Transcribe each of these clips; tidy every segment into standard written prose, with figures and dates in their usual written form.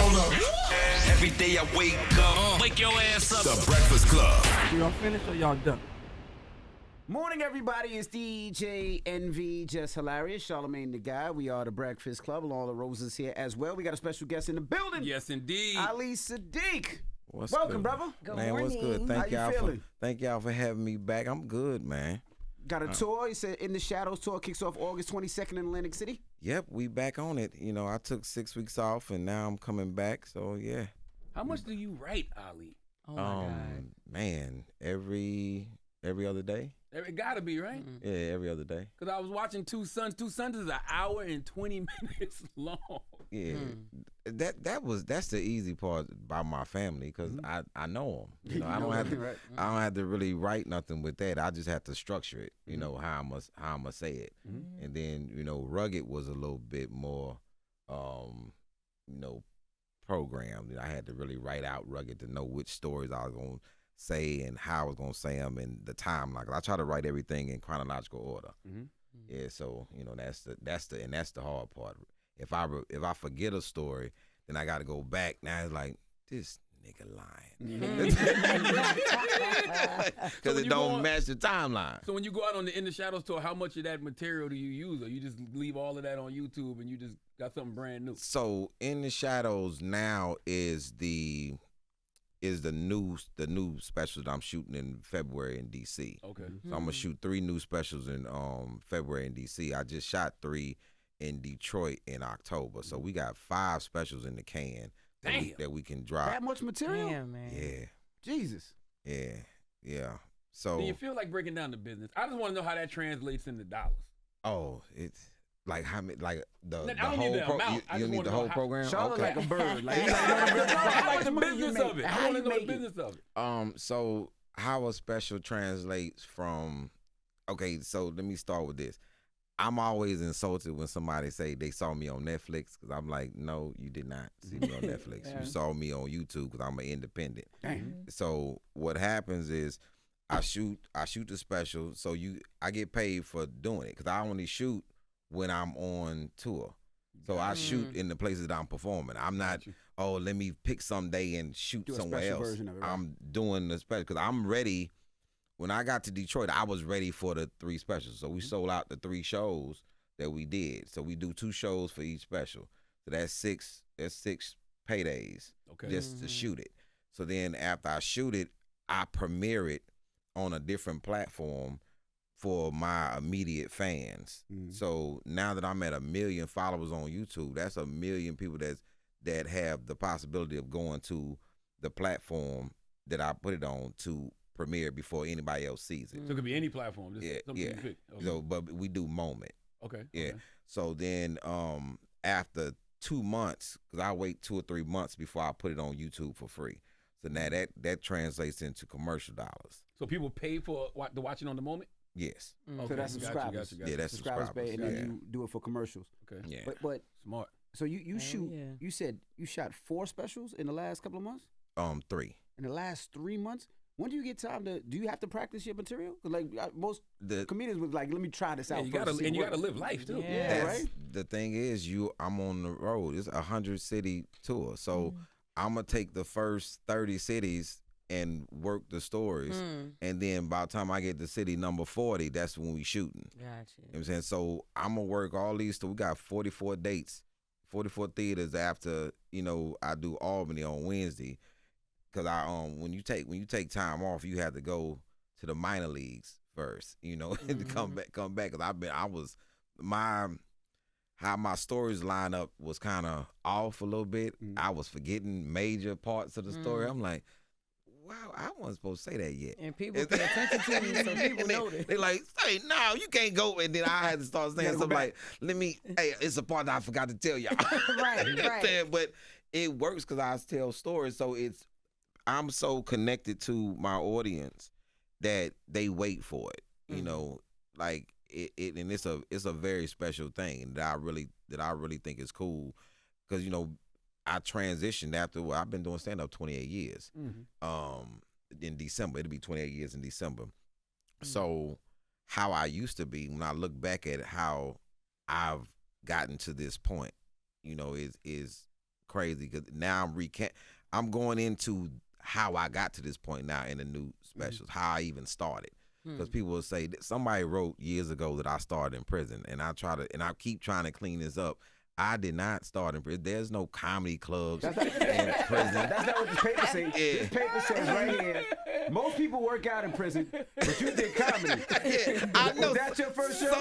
Hold up. Every day I wake up, wake your ass up. The Breakfast Club. Y'all finished or y'all done? Morning, everybody. It's DJ NV, Jess Hilarious, Charlamagne the guy. We are the Breakfast Club. Loren LoRosa's here as well. We got a special guest in the building. Yes, indeed. Ali Siddiq. What's Welcome, good? brother. Good Man, morning. what's good? Thank How you feeling? Thank y'all for having me back. I'm good, man. Got a tour. He said In the Shadows tour kicks off August 22nd in Atlantic City. Yep, we back on it. You know, I took 6 weeks off and now I'm coming back. So yeah. How much do you write, Ali? Oh my God. Man, every other day. It gotta be, right? Yeah, every other day. Because I was watching Two Sons. Two Sons is an hour and 20 minutes long. Yeah, that's the easy part about my family because I know them. You know, I don't have to Right. I don't have to really write nothing with that. I just have to structure it. You know how I must say it, and then Rugged was a little bit more, programmed. I had to really write out Rugged to know which stories I was gonna say and how I was gonna say them and the timeline. I try to write everything in chronological order. Yeah, so that's the hard part. If I forget a story, then I got to go back. Now it's like this nigga lying because it don't match the timeline. So when you go out on the In the Shadows tour, how much of that material do you use, or you just leave all of that on YouTube and you just got something brand new? So In the Shadows now is the new special that I'm shooting in February in DC. Okay. So I'm gonna shoot 3 new specials in February in DC. I just shot 3 in Detroit in October. So we got 5 specials in the can that we can drop. That much material? Damn, man. Yeah. Jesus. Yeah. So Do you feel like breaking down the business? I just want to know how that translates into dollars. it's like how many the I don't whole need the amount. I you just need wanna the know whole how- program? Charlotte Okay. like a bird. Like, I like the business of it. How I want you to know the make it? business of it. So how a special translates from, okay, so let me start with this. I'm always insulted when somebody say they saw me on Netflix because I'm like, no, you did not see me on Netflix. You saw me on YouTube because I'm an independent. So what happens is I shoot the special, so I get paid for doing it because I only shoot when I'm on tour. So I shoot in the places that I'm performing. I'm not, let me pick some day and shoot Do a somewhere special else. version of it, right? I'm doing the special because I'm ready. When I got to Detroit, I was ready for the 3 specials. So we sold out the 3 shows that we did. So we do 2 shows for each special. So that's 6 paydays just to shoot it. So then after I shoot it, I premiere it on a different platform for my immediate fans. So now that I'm at 1 million followers on YouTube, that's 1 million people that have the possibility of going to the platform that I put it on to premiere before anybody else sees it. So it could be any platform. Just something you pick. Okay. So, but we do moment. Okay. Yeah. Okay. So then after 2 months, because I wait 2 or 3 months before I put it on YouTube for free. So now that translates into commercial dollars. So people pay for the watching on the moment? Yes. Okay. So that's Gotcha, subscribers. gotcha. Yeah, that's Subscribers subscribers. pay, and then Yeah. you do it for commercials. Okay. Yeah. But Smart. so you shoot. yeah. You said you shot 4 specials in the last couple of months. 3. In the last 3 months. When do you get time to? Do you have to practice your material? 'Cause like most comedians would like, let me try this out. You first, gotta see and you what- gotta live life too. Yeah. Yeah, right. The thing is, I'm on the road. It's 100-city tour, so I'm gonna take the first 30 cities and work the stories, and then by the time I get to city number 40, that's when we shooting. Gotcha. You know what I'm saying? So I'm gonna work all these. So we got 44 dates, 44 theaters after I do Albany on Wednesday. Cause when you take time off, you have to go to the minor leagues first, and come back. Cause how my stories line up was kind of off a little bit. I was forgetting major parts of the story. I'm like, wow, I wasn't supposed to say that yet. And people pay attention to you, so people know this. They like, say, no, you can't go. And then I had to start saying something like, hey, it's a part that I forgot to tell y'all. Right, You know what I'm right. saying? But it works because I tell stories. So I'm so connected to my audience that they wait for it. Like it and it's a very special thing that I really think is cool because I transitioned after I've been doing stand up 28 years. In December, it'll be 28 years in December. So how I used to be, when I look back at how I've gotten to this point, is crazy because now I'm going into how I got to this point now in the new specials, how I even started. Because people will say somebody wrote years ago that I started in prison, and I keep trying to clean this up. I did not start in prison. There's no comedy clubs in prison. That's not what this paper says. Yeah. This paper says right here, most people work out in prison, but you did comedy. Yeah, I know. Was that your first show?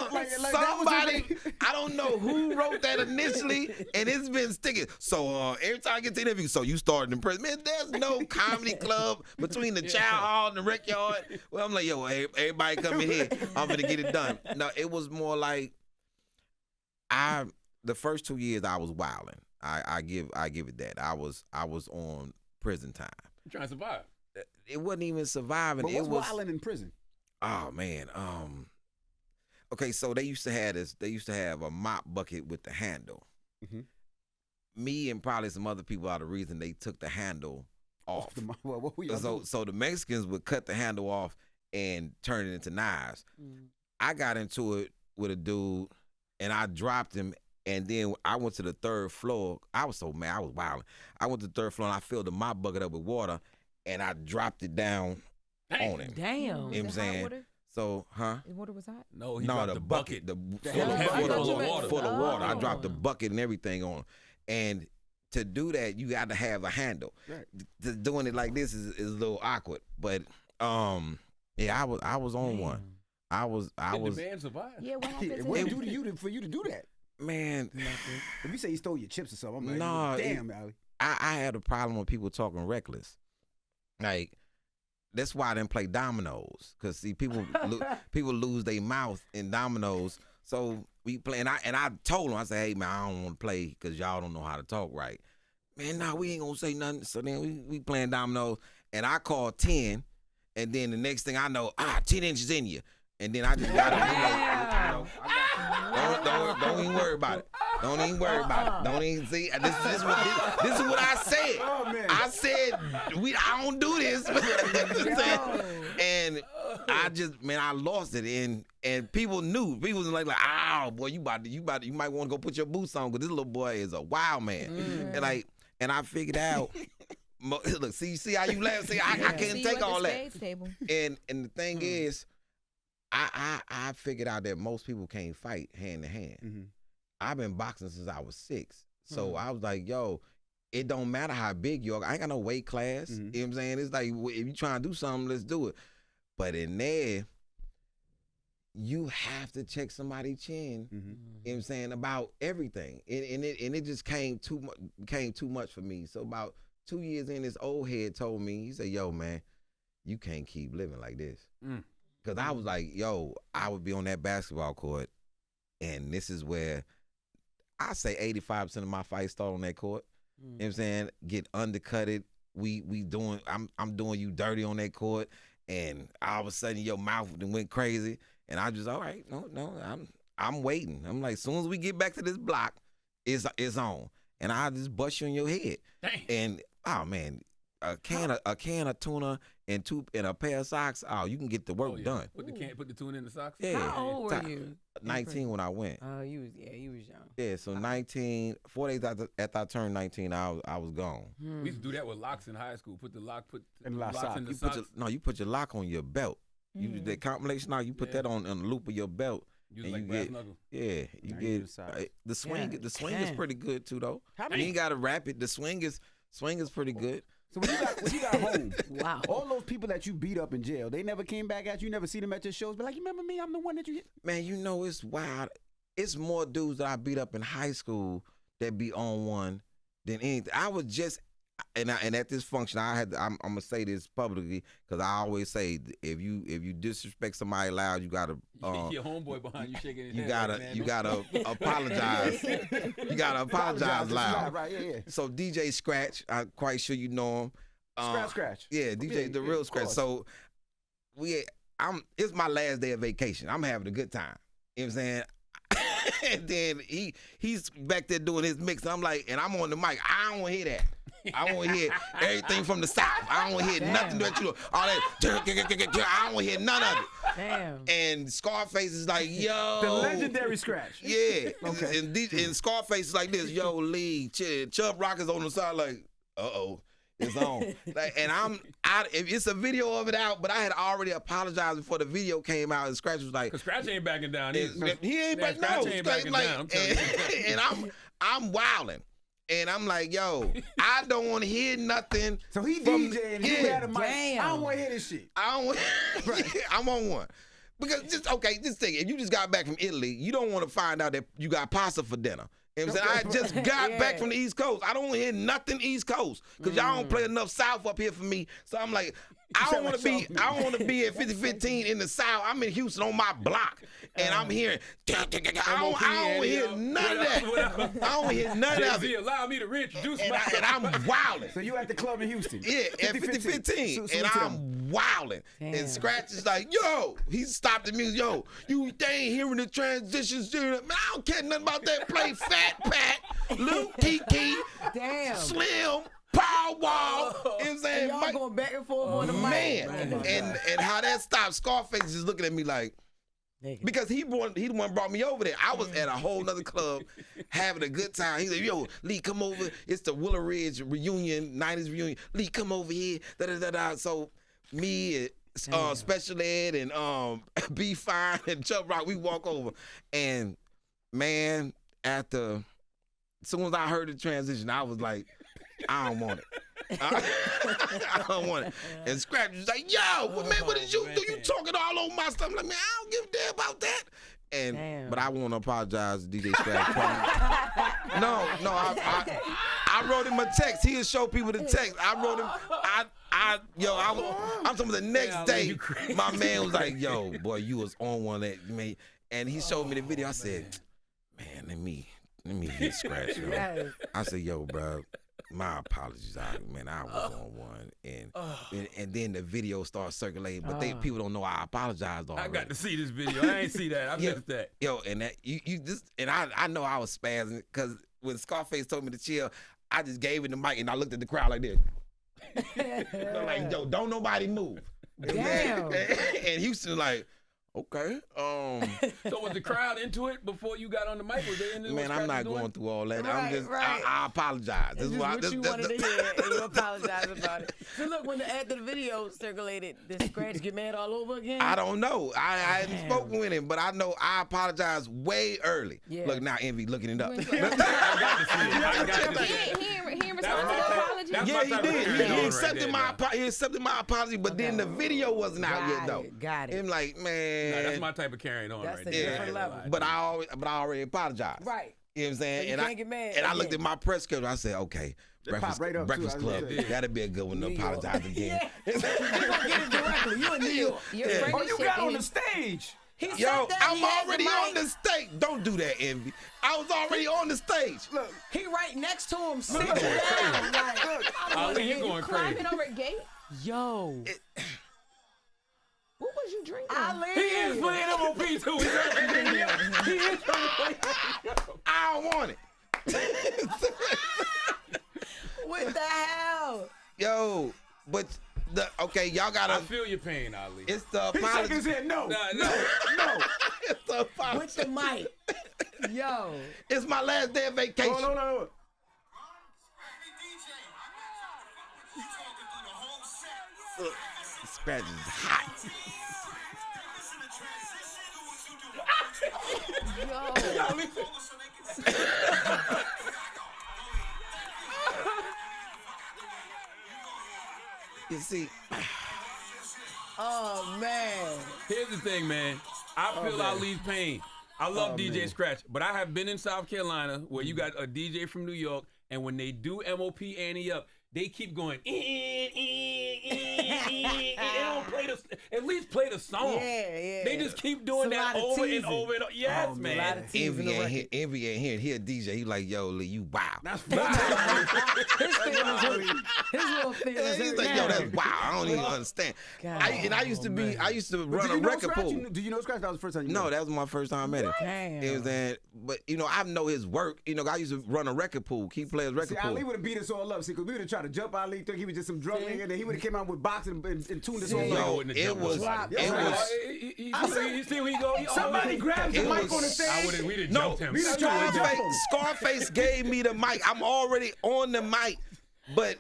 Somebody, I don't know who wrote that initially, and it's been sticking. So every time I get to the interview, so you started in prison. Man, there's no comedy club between the child hall and the rec yard. Well, I'm like, yo, everybody come in here. I'm gonna get it done. No, it was more like the first 2 years I was wilding. I give it that. I was on prison time. You trying to survive? It wasn't even surviving. But what's wilding in prison? Oh man. Okay, so they used to have this. They used to have a mop bucket with the handle. Mm-hmm. Me and probably some other people are the reason they took the handle off. What were y'all doing? So the Mexicans would cut the handle off and turn it into knives. I got into it with a dude, and I dropped him. And then I went to the third floor. I was so mad. I was wilding. I went to the third floor, and I filled the mop bucket up with water, and I dropped it down on him. Damn. You know what I'm saying? So, The water was hot? No, he dropped the bucket. full of water. Full of water. I dropped the bucket and everything on him. And to do that, you got to have a handle. Right. Doing it like this is a little awkward. But, yeah, I was on one. I was. Did the band survive? Yeah, what happened? What did it do to you for you to do that? Man, If you say you stole your chips or something, I'm like, nah, damn, Ali. I had a problem with people talking reckless. Like, that's why I didn't play dominoes. Cause see, people lose their mouth in dominoes. So we play, and I told them, I said, hey man, I don't want to play because y'all don't know how to talk right. Man, nah, we ain't gonna say nothing. So then we playing dominoes, and I called 10, and then the next thing I know, 10 inches in you. And then I just got it. Don't even worry about it. Don't even worry about it. Don't even see. This is what I said. Oh, man. I said I don't do this. And I just, man, I lost it. And people knew. People was like, oh boy, you might want to go put your boots on because this little boy is a wild man. And I figured out. Look, see how you laugh. See, I can't take all that. And the thing is. I figured out that most people can't fight hand to hand. Mm-hmm. I've been boxing since I was 6. So I was like, yo, it don't matter how big you are. I ain't got no weight class. You know what I'm saying? It's like, if you trying to do something, let's do it. But in there, you have to check somebody's chin, you know what I'm saying, about everything. And it just became too much for me. So about 2 years in, this old head told me, he said, yo, man, you can't keep living like this. Because I was like, yo, I would be on that basketball court, and this is where I say 85% of my fights start on that court. You know what I'm saying? Get undercutted. I'm doing you dirty on that court, and all of a sudden your mouth went crazy, and I just, all right, no, I'm waiting. I'm like, as soon as we get back to this block, it's on, and I'll just bust you in your head. Dang. And oh man, a can of tuna and a pair of socks. Oh, you can get the work done. Put the tuna in the socks. Yeah. How old were you? 19 when I went. Oh, you was young. Yeah, so 19. 4 days after I turned 19, I was gone. We used to do that with locks in high school. Put the locks in the You socks. you put your lock on your belt. You the combination lock. You put that on the loop of your belt. Use and like you brass get knuckle. yeah. You get the swing. Yeah. The swing is pretty good too though. How You ain't got to wrap it. The swing is pretty good. So when you got home, Wow. all those people that you beat up in jail, they never came back at you. You never see them at your shows. But like, you remember me? I'm the one that you hit. Man, you know it's wild. It's more dudes that I beat up in high school that be on one than anything. I was just, and at this function, I'm gonna say this publicly because I always say if you disrespect somebody loud, you gotta Your homeboy behind you shaking his you head. gotta apologize. You gotta apologize loud. Right, yeah. So DJ Scratch, I'm quite sure you know him. Scratch. Yeah, DJ the real Scratch. So it's my last day of vacation. I'm having a good time. You know what I'm saying? And then he's back there doing his mix. I'm like, and I'm on the mic. I don't want to hear that. I want to hear everything from the South. I don't want to hear nothing that you know, all that. I don't want to hear none of it. Damn. And Scarface is like, yo. The legendary scratch. Yeah. Okay. And Scarface is like this, yo, Lee, Chubb Rock is on the side like, it's on. Like, and it's a video of it out, but I had already apologized before the video came out, and Scratch was like, Cause Scratch ain't backing down. Either. he ain't Yeah, backing Scratch down. ain't backing Like, down. I'm telling you. and I'm wilding. And I'm like, yo, I don't want to hear nothing. So he from- DJing, and yeah. he had a mic. Damn. I don't want to hear this shit. I don't want. I'm on one. Because just think, if you just got back from Italy, you don't want to find out that you got pasta for dinner. You know what I'm saying? I just got back from the East Coast. I don't want to hear nothing East Coast because y'all don't play enough South up here for me. So I'm like, I don't want to be at 5015 in the South. I'm in Houston on my block, and I'm hearing. I don't want to hear none of that. I don't want to hear none of Jay-Z, it. allow me to reintroduce And myself. I'm wilding. So you at the club in Houston? Yeah, at 5015. And I'm wilding. Damn. And Scratch is like, yo, he stopped the music. Yo, they ain't hearing the transitions. Man, I don't care nothing about that. Play Fat Pat, Lil Kiki, Damn. Slim, Power Wall. You know what I'm saying? And y'all Mike- going back and forth on the Man, mic. and how that stopped, Scarface is looking at me like, because he the one brought me over there. I was at a whole nother club having a good time. He's like, yo, Lee, come over. It's the Willow Ridge reunion, 90s reunion. Lee, come over here. Da-da-da-da. So me and Special Ed and Be Fine and Chubb Rock, we walk over. And man, as soon as I heard the transition, I was like, I don't want it. I don't want it. And Scratch was like, yo, man, what did you do? You talking all over my stuff? I'm like, man, I don't give a damn about that. And but I want to apologize to DJ Scratch. No, I wrote him a text. He'll show people the text. I wrote him. I'm talking the next day. My man was like, yo, boy, you was on one that man, and he showed me the video. I said, man, let me hit Scratch. Yo. Yes. I said, yo, bro. My apologies, I was on one, and then the video started circulating, but people don't know I apologized already. I got to see this video. I ain't see that. I missed that. Yo, and that you just, and I know I was spazzing because when Scarface told me to chill, I just gave him the mic and I looked at the crowd like this. I'm like, yo, don't nobody move. Damn. And Houston like, okay. So was the crowd into it before you got on the mic? Was they into Man, I'm not going through all that. Right, I'm just, right. I apologize. This is what you wanted to hear, and you apologize about it. So look, when after the video circulated, did Scratch get mad all over again? I don't know. I hadn't spoken with him, but I know I apologized way early. Yeah. Look now, Envy looking it up. I got to see it. I got to see it. He ain't respond to the apology. That's Yeah, my he type of did. carry on He right accepted there, he accepted my apology, but then the video wasn't out yet though. Got it. Him like, man. Nah, that's my type of carrying on That's right a there. different level. But I already apologized. Right. You know what I'm saying? So you and can't get mad And I looked again. at my press schedule. I said, okay, popped right up, Breakfast too, I was Club. gonna say. That'd be a good one to New York. apologize again. You gonna get it directly. You in New York. Your Yeah. friend Oh, is you got shaking on the his- stage. He said Yo, that I'm he had already the on mic. the stage. Don't do that, Envy. I was already on the stage. Look, He right next to him, sitting look, down. Like, Ali, you going crazy. Climbing over a gate. yo, What was you drinking? Ali. He is playing MOP too. He is trying to play. I don't want it. What the hell? Yo, but y'all I gotta. feel your pain, Ali. It's the he shook apology. his head. No, No. no. It's the apology. With the mic. Yo. It's my last day of vacation. Hold on. Scratch is hot. You see, Oh, man. Here's the thing, man. I feel Ali's pain. I love DJ Scratch, but I have been in South Carolina where you got a DJ from New York, and when they do MOP Annie Up, they keep going. They don't at least play the song. Yeah. They just keep doing It's a that lot of over and teasing. over and over. Yes, A lot man. of teasing the record. Envy ain't here. He a DJ. He like, yo, Lee, you wow. That's His feelings hurt. His little feelings He's hurt like, yo, now. that's wow. I don't even understand. God. I used to run a record pool. Do you know Scratch? That was the first time you No, met him? that was my first time I met him. Damn. It was that, but I know his work. I used to run a record pool, keep players record See, pool. Ali would have beat us all up. See, because we would have tried to jump Ali, think he was just some drug nigga, and then he would have came out with boxing and tuned us all Yo, up. it was. You see where he go? Somebody grabbed the It mic was- on the stage. We done No, jumped him. We done tried to jump him. Scarface gave me the mic. I'm already on the mic. But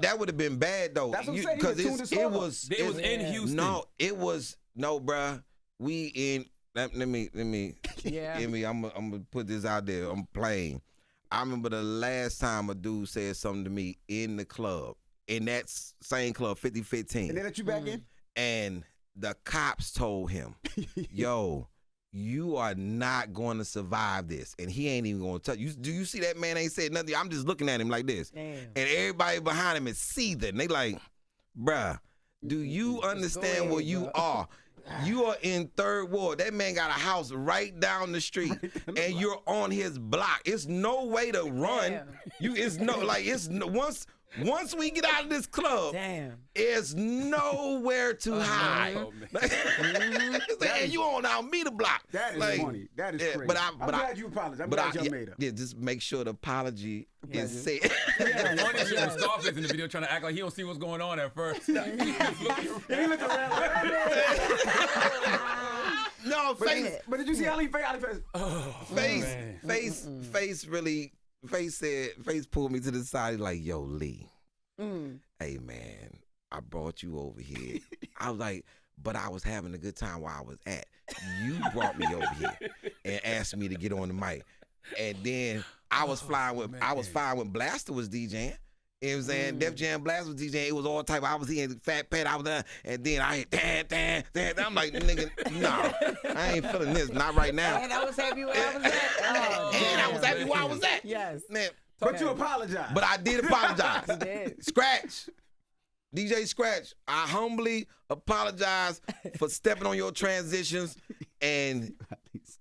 that would have been bad though. That's what I'm saying. Because He tuned us all it up. was It was in Houston. No, it was no, bruh. We in. Let me. Yeah. Give me. I'm gonna put this out there. I'm playing. I remember the last time a dude said something to me in the club, in that same club, 5015. And they let you back in? And the cops told him, yo, you are not going to survive this. And he ain't even going to touch you. Do you see that man ain't said nothing? I'm just looking at him like this. Damn. And everybody behind him is seething. They like, bruh, do you understand where you are? You are in Third Ward. That man got a house right down the street, and you're on his block. It's no way to run. Damn. Once we get out of this club, Damn. it's nowhere to hide. Oh, man. It's like, hey, you on our meter block. That is Like, funny. That is yeah, crazy. but I'm glad you apologized. I'm glad y'all made up. Yeah, just make sure the apology is said. Funny shit when Scarface in the video trying to act like he don't see what's going on at first. He looked around. No, But did you see Ali face? Face pulled me to the side. He's like, yo, Lee, hey man, I brought you over here. I was like, but I was having a good time where I was at. You brought me over here and asked me to get on the mic. And then I was flying with Blaster was DJing. You know what I'm saying? Def Jam Blast was DJing. It was all type. I was here in Fat Pat. I was there. And then I hit dan. I'm like, nigga, no. I ain't feeling this. Not right now. And I was happy where I was at. Oh, And I was happy where I was at. Yes. Man, But you apologized. but I did apologize. You did. Scratch. DJ Scratch, I humbly apologize for stepping on your transitions and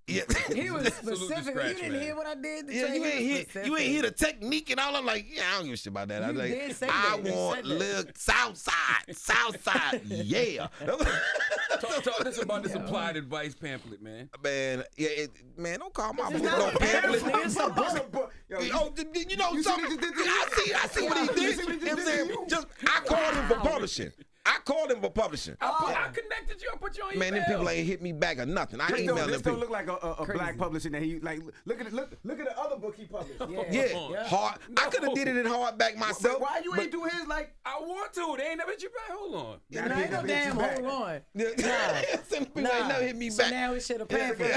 yeah. He was Salute to specific. Scratch, You didn't man. hear what I did. To Yeah, tell you ain't hear specific. the technique and all. I'm like, yeah, I don't give a shit about that. I was You like, did say I that. You want said that. little Southside, yeah. Talk to us about this applied advice pamphlet, man. Man, yeah, man, don't call my book not no a pamphlet, pamphlet. it's a book. Yo, Oh, you know you see something? what he just did to you? I see what he You did. see what he You know what I'm just did to saying? you? Just I called him for publishing. I connected you. I put you on Man, them people ain't hit me back or nothing. I emailed them This people. don't look like a black publishing that he like. Look at the other book he published. Yeah, hard. I could have did it in hardback myself. But why you but- ain't do his like? I want to. They ain't never hit you back. Hold on. Yeah, No, ain't no damn hold on. Some people ain't never hit me So back. now it should have pamphlet.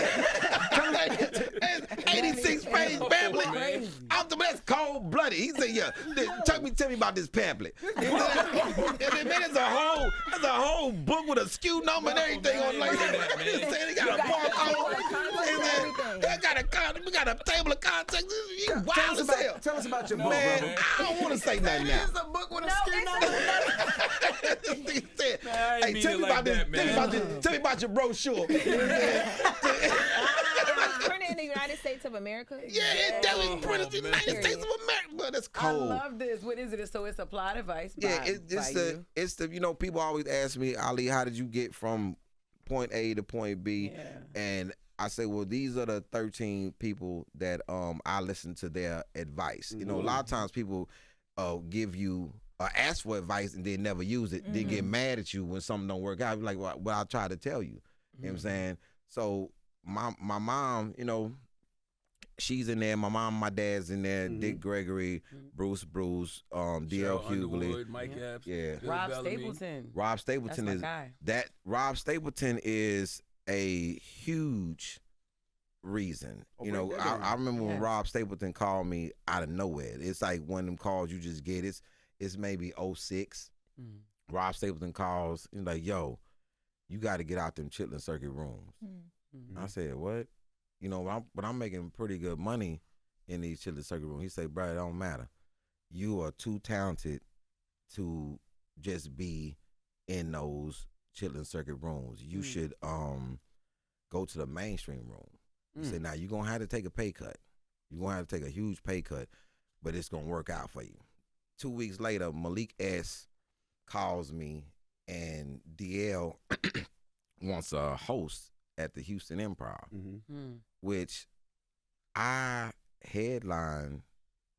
86 page pamphlet. Crazy. That's cold blooded. He said, "Yeah, tell me about this pamphlet." There's a whole book with a SKU number and everything on like that. He said he got a barcode. We got a table of contacts. You wild as hell. Tell us about your book, Man, bro. I don't want to say nothing now. It's a book with a SKU number. He said, I ain't hey, mean tell it me like about this. that, man. Tell me about your brochure. It was printed in the United States of America. Yeah, it definitely printed in the United States of America. But that's I cold. love this. What is it? So it's applied advice. Yeah, by it's the people always ask me, Ali, how did you get from point A to point B? Yeah. And I say, well, these are the 13 people that I listen to their advice. You know, a lot of times people give you ask for advice and then never use it. Then get mad at you when something don't work out. Like, well, I tried to tell you. You know what I'm saying? So my mom, she's in there. My mom, my dad's in there. Dick Gregory, Bruce, DL Hughley, Underwood, Mike Epps, yeah. Bill Rob Bellamy. Stapleton. Rob Stapleton That's is my guy. that. Rob Stapleton is a huge reason. I remember when Yes. Rob Stapleton called me out of nowhere. It's like one of them calls you just get. It's maybe 06. Rob Stapleton calls. He's like, yo, you got to get out them Chitlin Circuit rooms. I said, what? But I'm making pretty good money in these Chitlin Circuit rooms. He said, bro, it don't matter. You are too talented to just be in those chitlin circuit rooms. You should go to the mainstream room. He said, now you're gonna have to take a pay cut. You're gonna have to take a huge pay cut, but it's gonna work out for you. 2 weeks later, Malik S calls me, and DL wants a host at the Houston Improv, which I headlined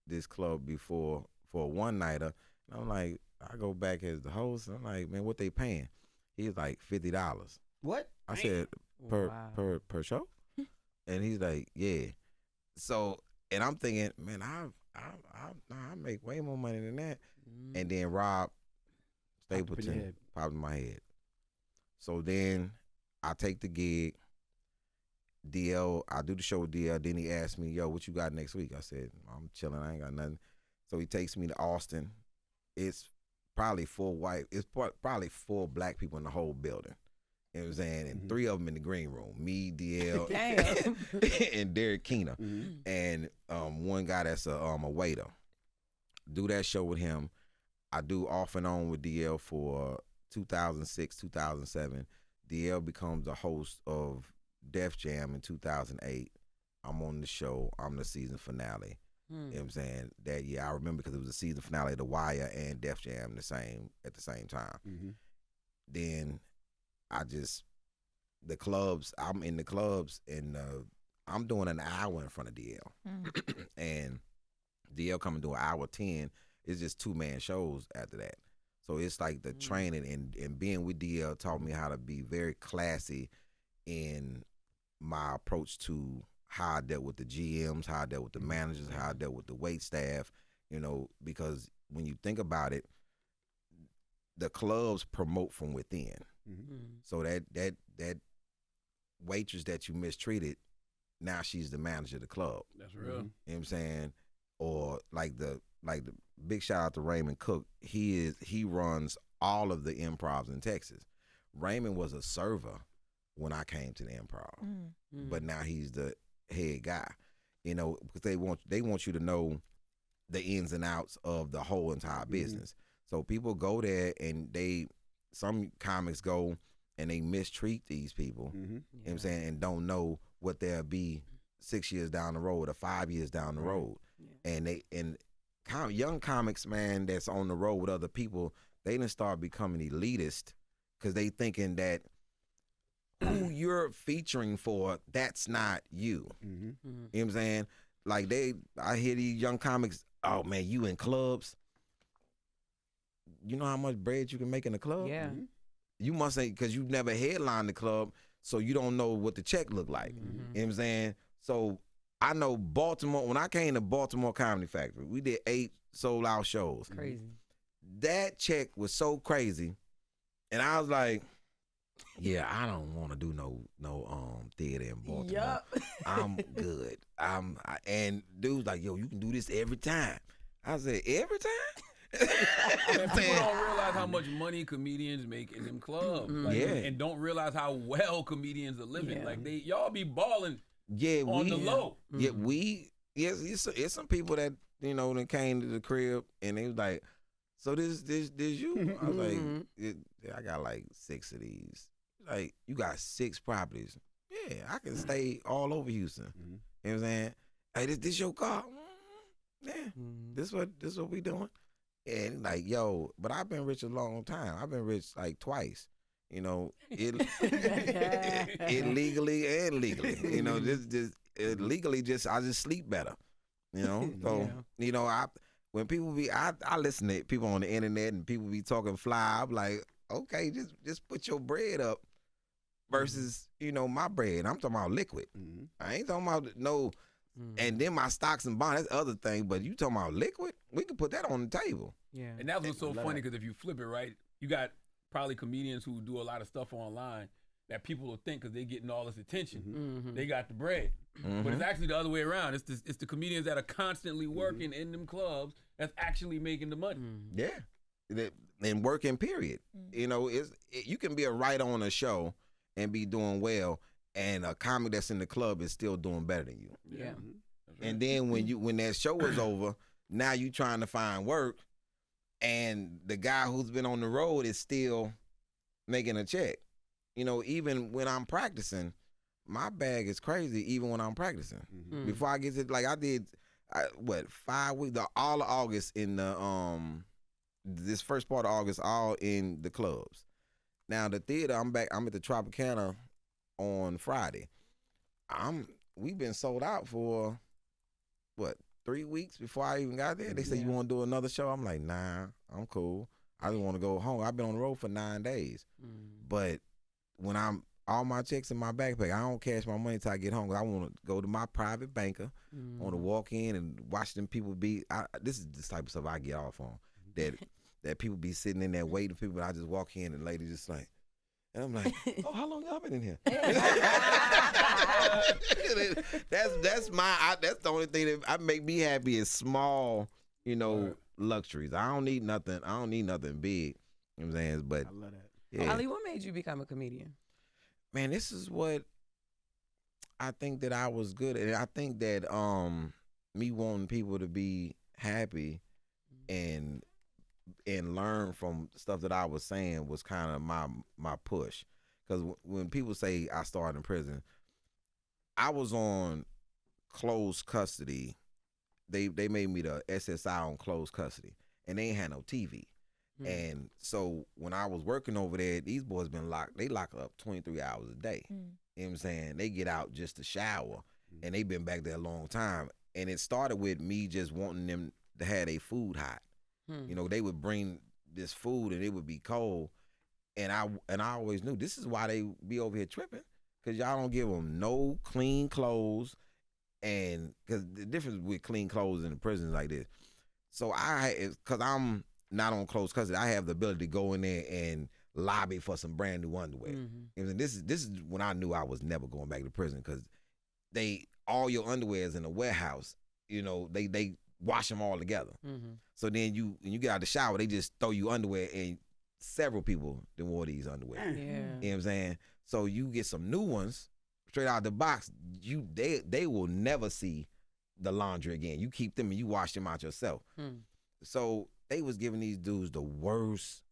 this club before for a one-nighter. And I'm like, I go back as the host. I'm like, man, what they paying? He's like $50. What? I said, per show? And he's like, yeah. So, and I'm thinking, man, I make way more money than that. And then Rob Stapleton popped in my head. So then I take the gig. DL, I do the show with DL. Then he asked me, yo, what you got next week? I said, I'm chilling. I ain't got nothing. So he takes me to Austin. It's probably probably four black people in the whole building. You know what I'm saying? And three of them in the green room. Me, DL, and Derek Keener. And one guy that's a waiter. Do that show with him. I do Off and On with DL for 2006, 2007. DL becomes the host of Def Jam in 2008. I'm on the show. I'm the season finale. You know what I'm saying? That year, I remember because it was the season finale of The Wire and Def Jam at the same time. Then the clubs, I'm in the clubs, and I'm doing an hour in front of DL. And DL coming to an hour 10. It's just 2-man shows after that. So it's like the training and being with DL taught me how to be very classy in my approach to how I dealt with the GMs, how I dealt with the managers, how I dealt with the wait staff, you know, because when you think about it, the clubs promote from within. So that waitress that you mistreated, now she's the manager of the club. That's real. You know what I'm saying? Or like the big shout out to Raymond Cook. He runs all of the improvs in Texas. Raymond was a server when I came to the improv, but now he's the head guy. You know, because they want you to know the ins and outs of the whole entire business. So people go there and some comics go and they mistreat these people. You know what I'm saying, and don't know what they'll be 6 years down the road or 5 years down the road. And young comics, man, that's on the road with other people, they done start becoming elitist because they thinking that who you're featuring for, that's not you. You know what I'm saying? Like I hear these young comics, oh man, you in clubs. You know how much bread you can make in a club? Yeah. You must say, because you've never headlined the club, so you don't know what the check look like. You know what I'm saying? So I know Baltimore, when I came to Baltimore Comedy Factory, we did 8 sold-out shows. Crazy. That check was so crazy, and I was like, yeah, I don't want to do no theater in Baltimore. I'm good. And dude's like, yo, you can do this every time. I said, every time? And people don't realize how much money comedians make in them clubs. And don't realize how well comedians are living. Like y'all be balling on the low. It's some people that, you know, that came to the crib and they was like, so this you? I was like, I got like 6 of these. Like, you got 6 properties. Yeah, I can stay all over Houston. You know what I'm saying? Hey, this your car? Yeah. This what we doing? And like, yo, but I've been rich a long time. I've been rich like twice. You know, illegally and legally. You know, legally I just sleep better. You know, so you know, when people I listen to people on the internet and people be talking fly. I'm like, okay, just put your bread up versus you know my bread. I'm talking about liquid. I ain't talking about no. And then my stocks and bonds, that's the other thing. But you talking about liquid? We can put that on the table. Yeah. And that's what's so funny because if you flip it, right, you got probably comedians who do a lot of stuff online that people will think because they're getting all this attention, they got the bread. But it's actually the other way around. It's the comedians that are constantly working in them clubs that's actually making the money. Yeah. And working, period. You know, you can be a writer on a show and be doing well, and a comic that's in the club is still doing better than you. Yeah. Right. And then when that show is over, now you trying to find work, and the guy who's been on the road is still making a check. You know, even when I'm practicing, my bag is crazy. Even when I'm practicing, before I get to like I did, 5 weeks, all of August in the this first part of August, all in the clubs. Now the theater, I'm back. I'm at the Tropicana on Friday. We've been sold out for 3 weeks before I even got there. They say you want to do another show. I'm like, nah, I'm cool. I just want to go home. I've been on the road for 9 days, but when all my checks in my backpack, I don't cash my money until I get home. I want to go to my private banker. I want to walk in and watch them people be. This is the type of stuff I get off on. That people be sitting in there waiting for people. I just walk in and lady just like, and I'm like, oh, how long y'all been in here? That's the only thing that make me happy is small, luxuries. I don't need nothing. I don't need nothing big. You know what I'm saying? But I love that. Yeah. Ali, what made you become a comedian? Man, this is what I think that I was good at. I think that me wanting people to be happy and learn from stuff that I was saying was kind of my push. Because when people say I started in prison, I was on closed custody. They made me the SSI on closed custody, and they ain't had no TV. And so when I was working over there, these boys been locked. They lock up 23 hours a day. You know what I'm saying? They get out just to shower, and they been back there a long time. And it started with me just wanting them to have their food hot. They would bring this food, and it would be cold. And I always knew this is why they be over here tripping, because y'all don't give them no clean clothes. And because the difference with clean clothes in the prisons like this. So because I'm not on closed custody, I have the ability to go in there and lobby for some brand new underwear. And this is when I knew I was never going back to prison, because all your underwear is in a warehouse. They wash them all together. So then when you get out of the shower, they just throw you underwear, and several people then wore these underwear. Yeah. You know what I'm saying? So you get some new ones straight out the box. They will never see the laundry again. You keep them and you wash them out yourself. So they was giving these dudes the worst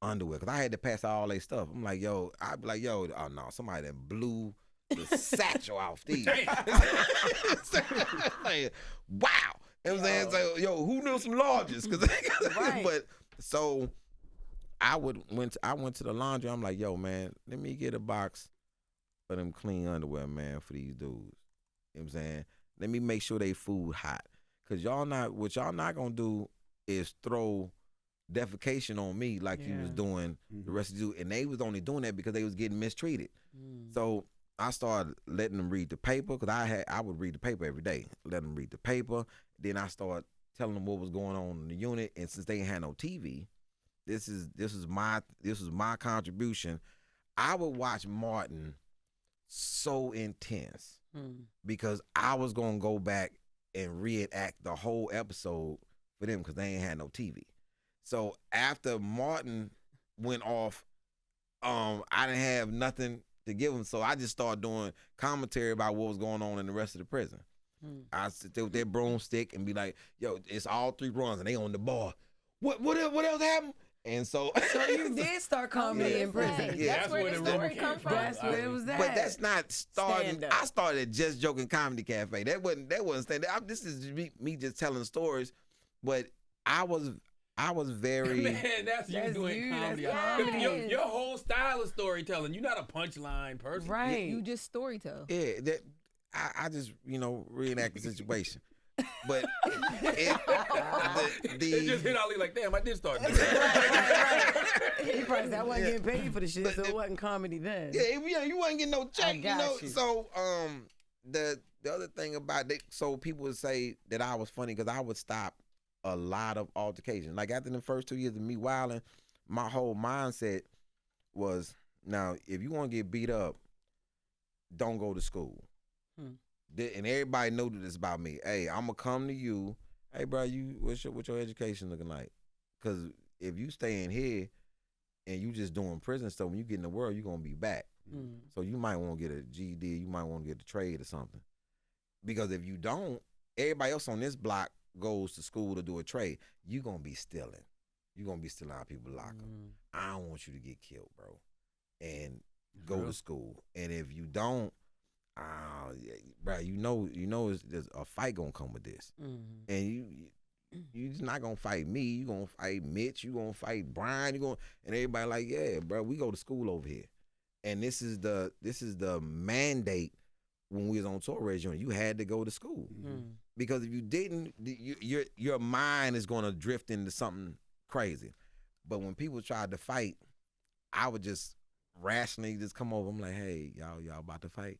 underwear, because I had to pass out all their stuff. I'm like, I'd be like, oh no, somebody that blew the satchel off these. Like, wow. You know what I'm saying? So, who knew some larges? Right. But so I went to the laundry. I'm like, man, let me get a box of them clean underwear, man, for these dudes. You know what I'm saying? Let me make sure they food hot. Because what y'all not going to do is throw defecation on me like you was doing the rest of you. And they was only doing that because they was getting mistreated. So I started letting them read the paper, because I would read the paper every day. Let them read the paper. Then I started telling them what was going on in the unit. And since they ain't had no TV, this is my contribution. I would watch Martin so intense because I was gonna go back and reenact the whole episode for them, because they ain't had no TV. So after Martin went off, I didn't have nothing to give them, so I just started doing commentary about what was going on in the rest of the prison. I sit there with that broomstick and be like, it's all 3 runs, and they on the bar. What else happened? And so you did start comedy in prison. Yeah, That's where the story come from. That's where it was at. But that's not starting. Stand-up. I started at Just Joking Comedy Cafe. That wasn't stand-up. This is me just telling stories. But I was very. Man, that's you doing comedy. Your whole style of storytelling. You're not a punchline person. Right. You just storytell. Yeah, I just reenact the situation. But it just hit Ali like, damn, I did start doing He probably said, I wasn't getting paid for the shit, so it wasn't comedy then. Yeah, you wasn't getting no check, you. So the other thing about it, so people would say that I was funny because I would stop a lot of altercations. Like after the first 2 years of me wilding, my whole mindset was, now if you want to get beat up, don't go to school. And everybody know that it's about me. Hey, I'm gonna come to you. Hey, bro, what's your education looking like? Because if you stay in here and you just doing prison stuff, when you get in the world, you're gonna be back. So you might want to get a GED, you might want to get a trade or something. Because if you don't, everybody else on this block goes to school to do a trade. You're gonna be stealing. You're gonna be stealing out people lock them. I don't want you to get killed, bro. and go to school. And if you don't, bro, there's a fight gonna come with this. And you just not gonna fight me. You gonna fight Mitch. You gonna fight Brian. And everybody like, yeah, bro, we go to school over here. And this is the mandate when we was on tour radio. You had to go to school because if you didn't, your mind is gonna drift into something crazy. But when people tried to fight, I would just rationally just come over. I'm like, hey, y'all about to fight?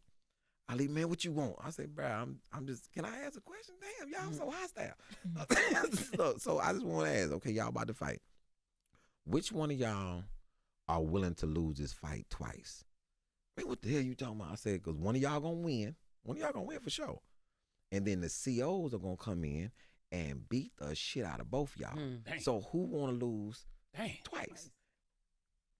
Ali, man, what you want? I say, bro, I'm just, can I ask a question? Damn, y'all so hostile. So I just want to ask, okay, y'all about to fight. Which one of y'all are willing to lose this fight twice? Man, what the hell you talking about? I said, because one of y'all going to win. One of y'all going to win for sure. And then the COs are going to come in and beat the shit out of both y'all. So who want to lose twice?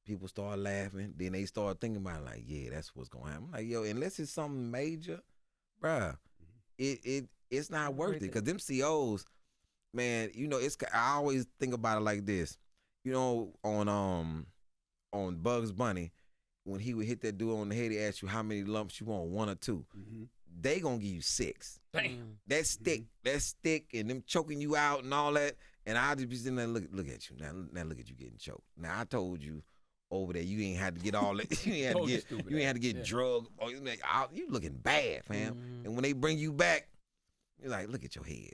People start laughing. Then they start thinking about it like, yeah, that's what's going to happen. I'm like, yo, unless it's something major, bruh, it's not worth it. Because them COs, man, I always think about it like this. On Bugs Bunny, when he would hit that dude on the head, he asked you how many lumps you want, 1 or 2. They gonna give you 6. Damn. That stick, and them choking you out and all that. And I'll just be sitting there, look at you. Now look at you getting choked. Now I told you over there, you ain't had to get all that. You ain't had to get drugged. Or you looking bad, fam. And when they bring you back, you're like, look at your head.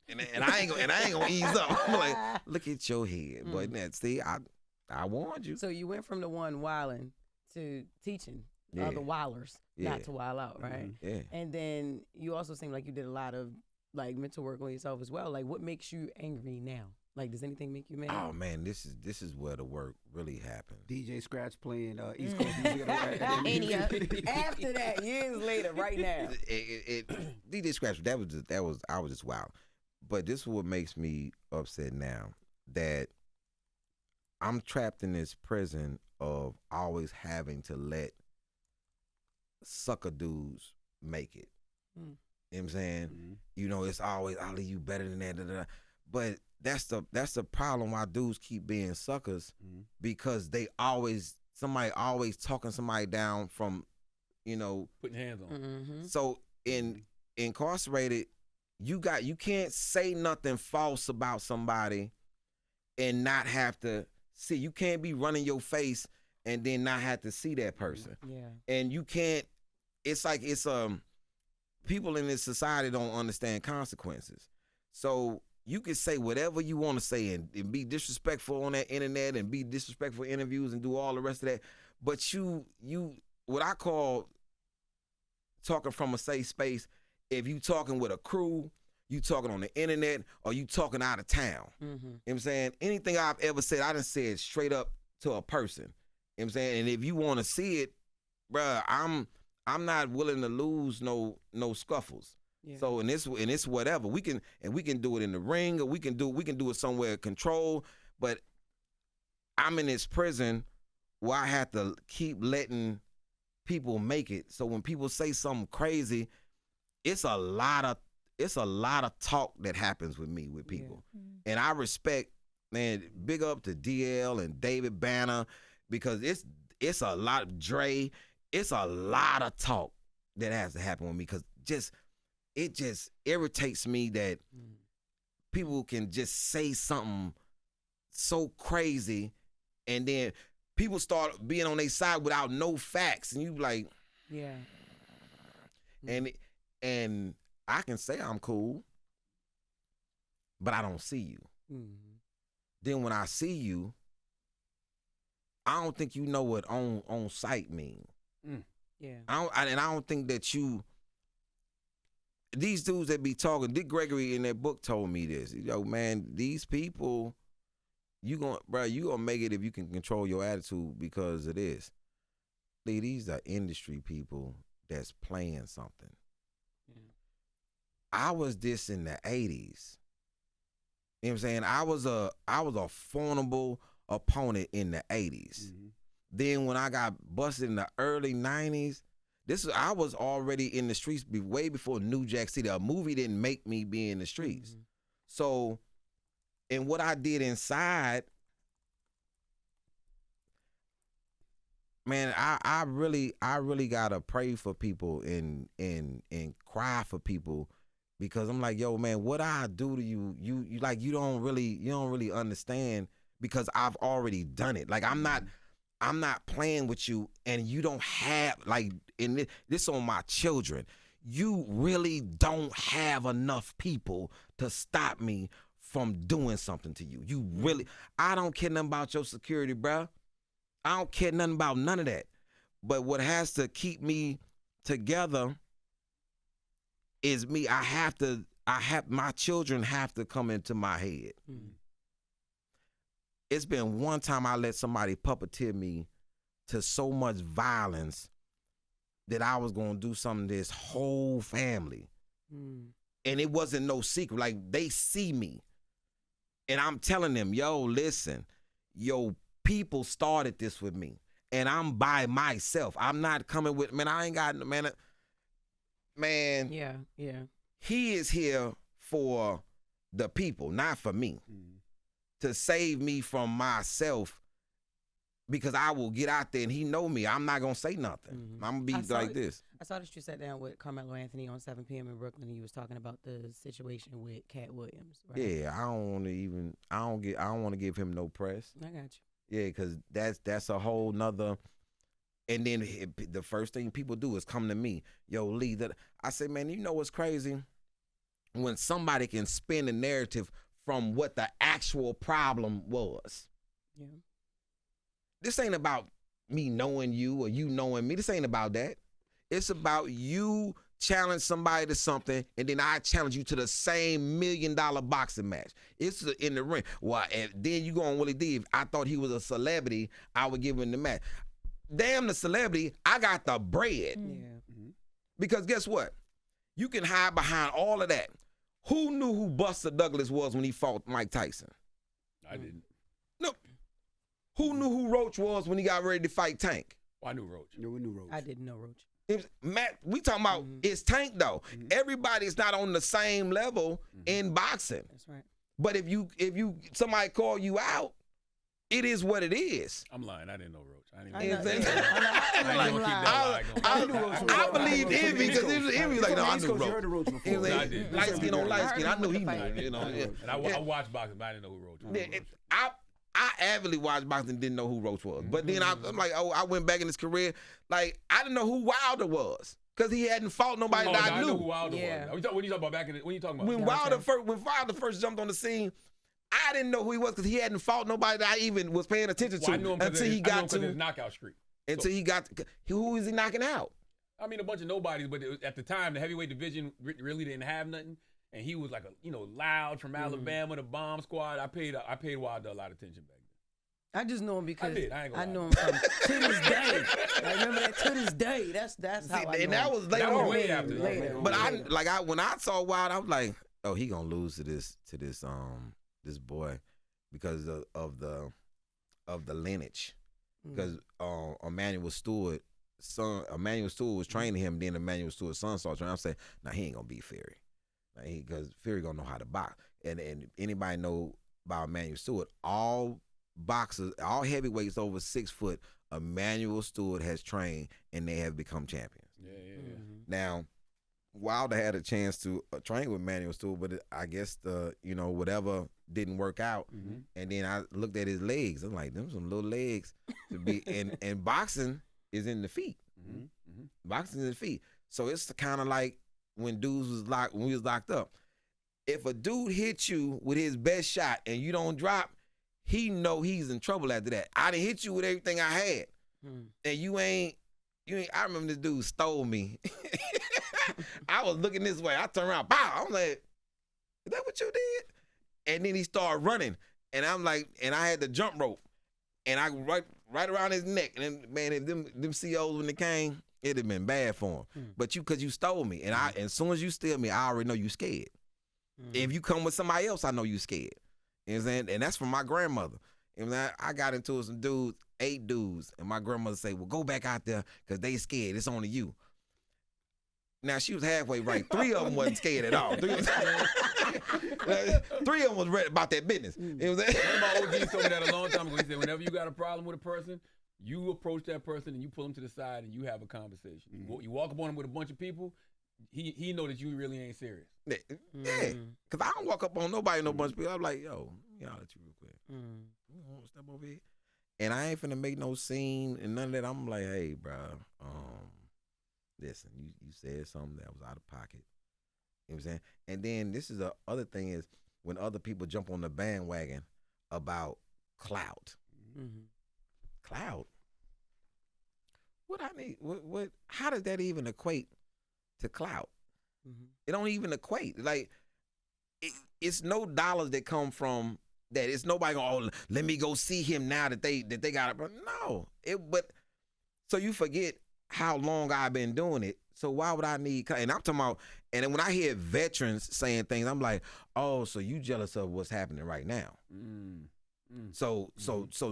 And I ain't gonna ease up. I'm like, look at your head. But see, I warned you. So you went from the one wilding to teaching other wilders not to wild out, right? Yeah. And then you also seem like you did a lot of like mental work on yourself as well. Like, what makes you angry now? Like, does anything make you mad? Oh man, this is where the work really happened. DJ Scratch playing East Coast music. After that, years later, right now. DJ Scratch, I was just wild. But this is what makes me upset now, that I'm trapped in this prison of always having to let sucker dudes make it. You know what I'm saying? It's always, Ali, you better than that. Da, da, da. But that's the problem why dudes keep being suckers, because somebody always talking somebody down from, putting hands on. So in incarcerated, you can't say nothing false about somebody and not have to see. You can't be running your face and then not have to see that person. Yeah. And you can't. It's like people in this society don't understand consequences. So you can say whatever you want to say and be disrespectful on that internet and be disrespectful in interviews and do all the rest of that. But you what I call talking from a safe space, if you talking with a crew, you talking on the internet, or you talking out of town. You know what I'm saying? Anything I've ever said, I done said straight up to a person. You know what I'm saying? And if you want to see it, bruh, I'm not willing to lose no scuffles. Yeah. So and it's whatever. We can do it in the ring, or we can do it somewhere controlled. But I'm in this prison where I have to keep letting people make it. So when people say something crazy, it's a lot of talk that happens with me with people. Yeah. And I respect, man, big up to DL and David Banner, because it's a lot of Dre. It's a lot of talk that has to happen with me, because it just irritates me that people can just say something so crazy, and then people start being on their side without no facts, and you like, yeah. And I can say I'm cool, but I don't see you. Then when I see you, I don't think you know what on sight mean. Yeah. I don't think that these dudes that be talking, Dick Gregory in that book told me this. Yo, man, these people, you gonna make it if you can control your attitude because of this. These are industry people that's playing something. Yeah. I was this in the 80s. You know what I'm saying? I was a formidable opponent in the 80s. Then when I got busted in the early 90s, I was already in the streets way before New Jack City. A movie didn't make me be in the streets. So, and what I did inside, man, I really gotta pray for people and cry for people, because I'm like, yo, man, what I do to you, you don't really understand, because I've already done it. Like I'm not playing with you, and you don't have, like, in this on my children, you really don't have enough people to stop me from doing something to you. You really, I don't care nothing about your security, bruh. I don't care nothing about none of that. But what has to keep me together is me. My children have to come into my head. It's been one time I let somebody puppeteer me to so much violence that I was going to do something to this whole family. And it wasn't no secret. Like, they see me. And I'm telling them, yo, listen, yo, people started this with me. And I'm by myself. I'm not coming with, man, I ain't got, man. Yeah. He is here for the people, not for me. To save me from myself, because I will get out there and he know me. I'm not going to say nothing. I'm going to be like this. I saw that you sat down with Carmelo Anthony on 7 p.m. in Brooklyn, and you was talking about the situation with Katt Williams, right? Yeah, I don't want to give him no press. I got you. Yeah, because that's a whole nother. And then the first thing people do is come to me, yo, Lee. That I say, man, you know what's crazy? When somebody can spin the narrative from what the actual problem was. Yeah. This ain't about me knowing you or you knowing me. This ain't about that. It's about you challenge somebody to something, and then I challenge you to the same $1 million boxing match. It's in the ring. Well, and then you go on Willie D. If I thought he was a celebrity, I would give him the match. Damn the celebrity, I got the bread. Yeah. Because guess what? You can hide behind all of that. Who knew who Buster Douglas was when he fought Mike Tyson? I didn't. No. Who knew who Roach was when he got ready to fight Tank? Well, I knew Roach. No, we knew Roach. I didn't know Roach. Matt, we talking about it's Tank though. Everybody's not on the same level in boxing. That's right. But if you somebody call you out, it is what it is. I'm lying. I didn't know Roach. I didn't I even know. know. I ain't gonna keep that lie going. I believe Envy, because Envy was like, no, I knew You heard of Roach. Roach He was before. I like, did. light skin on light skin. I knew he knew. You know, And I watched boxing, but I didn't know who Roach was. I avidly watched boxing and didn't know who Roach was. But then I'm like, oh, I went back in his career. Like, I didn't know who Wilder was, because he hadn't fought nobody that I know knew. who Wilder Yeah. was. What are you talking about back in the, when you talking about? When Wilder first jumped on the scene, I didn't know who he was, because he hadn't fought nobody that I even was paying attention to I knew him until he got to his knockout streak. who was he knocking out? I mean, a bunch of nobodies, but at the time, the heavyweight division really didn't have nothing, and he was like loud from Alabama, the Bomb Squad. I paid Wilder a lot of attention back then. I just know him because I know him from to this day. I remember that to this day. That's how I know And that him. was later That was on. way after. Later. But when I saw Wilder, I was like, oh, he gonna lose to this boy because of the lineage. Because Emmanuel Stewart's son, was training him. Then Emmanuel Stewart's son started training. I'm saying, nah, he ain't gonna beat Fury, because Fury gonna know how to box. And anybody know about Emmanuel Stewart? All boxers, all heavyweights over 6 foot, Emmanuel Stewart has trained, and they have become champions. Yeah. Now, Wilder had a chance to train with Emmanuel Stewart, but I guess whatever didn't work out. And then I looked at his legs. I'm like, them some little legs to be. and boxing is in the feet. Boxing is in the feet. So it's kind of like when we was locked up. If a dude hits you with his best shot and you don't drop, he know he's in trouble after that. I done hit you with everything I had, and you ain't. I remember this dude stole me. I was looking this way. I turned around. Pow! I'm like, is that what you did? And then he started running, and I'm like, and I had the jump rope, and I right around his neck. And then, man, if them COs when they came, it'd have been bad for him. But because you stole me, and as soon as you steal me, I already know you scared. If you come with somebody else, I know you scared. You know what I'm saying? And that's from my grandmother. You know what I'm saying? I got into it with some dudes, 8 dudes, and my grandmother say, well, go back out there because they scared. It's only you. Now, she was halfway right. 3 of them wasn't scared at all. 3 of them was ready about that business. You know what I'm saying? One of my OGs told me that a long time ago. He said, whenever you got a problem with a person, You approach that person and you pull them to the side and you have a conversation. You walk up on him with a bunch of people. He know that you really ain't serious. Yeah, because I don't walk up on nobody, no bunch of people. I'm like, yo, let me holler at you real quick. You want to step over here? And I ain't finna make no scene and none of that. I'm like, hey, bro, listen, you said something that was out of pocket. You know what I'm saying? And then this is the other thing is when other people jump on the bandwagon about clout. Clout? What I need? What? How does that even equate to clout? It don't even equate. Like, it's no dollars that come from that. It's nobody going, oh, let me go see him now that they got it. No. But so you forget how long I've been doing it. So why would I need? And I'm talking about. And then when I hear veterans saying things, I'm like, oh, so you jealous of what's happening right now? So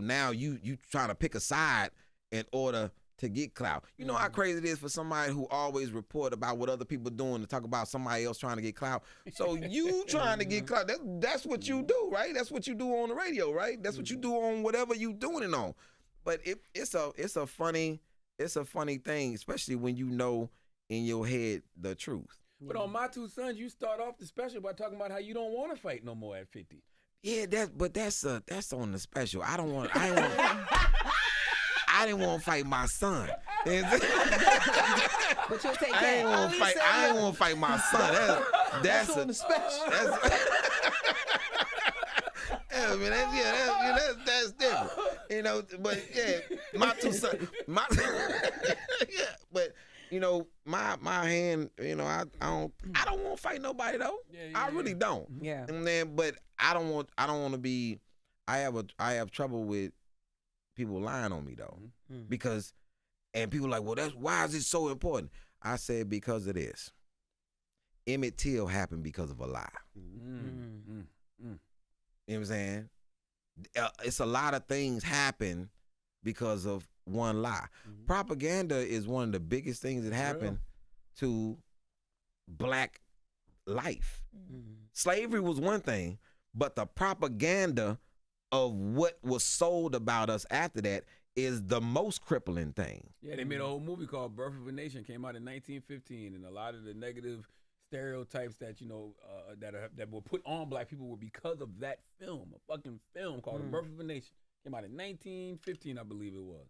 now you trying to pick a side in order to get clout. You know how crazy it is for somebody who always report about what other people doing to talk about somebody else trying to get clout. So you trying to get clout. That's what you do, right? That's what you do on the radio, right? That's what you do on whatever you doing it on. But it's a funny thing, especially when you know in your head the truth. But on My Two Sons, you start off the special by talking about how you don't want to fight no more at 50. Yeah, that's on the special. I didn't want to fight my son. But you'll take I ain't want to fight my son. That's on the special. That's different. You know, but yeah, My Two Sons. Yeah, but you know, my hand, you know, I don't want to fight nobody though. I really don't. Yeah. And then, but I don't want to be. I have trouble with people lying on me though, because, and people are like, well, why is it so important? I said because it is. Emmett Till happened because of a lie. You know what I'm saying? It's a lot of things happen because of one lie. Propaganda is one of the biggest things that happened to black life. Slavery was one thing, but the propaganda of what was sold about us after that is the most crippling thing. Yeah, they made a whole movie called Birth of a Nation, came out in 1915, and a lot of the negative stereotypes that, you know, that were put on black people were because of that film, a fucking film called The Birth of a Nation. Came out in 1915, I believe it was.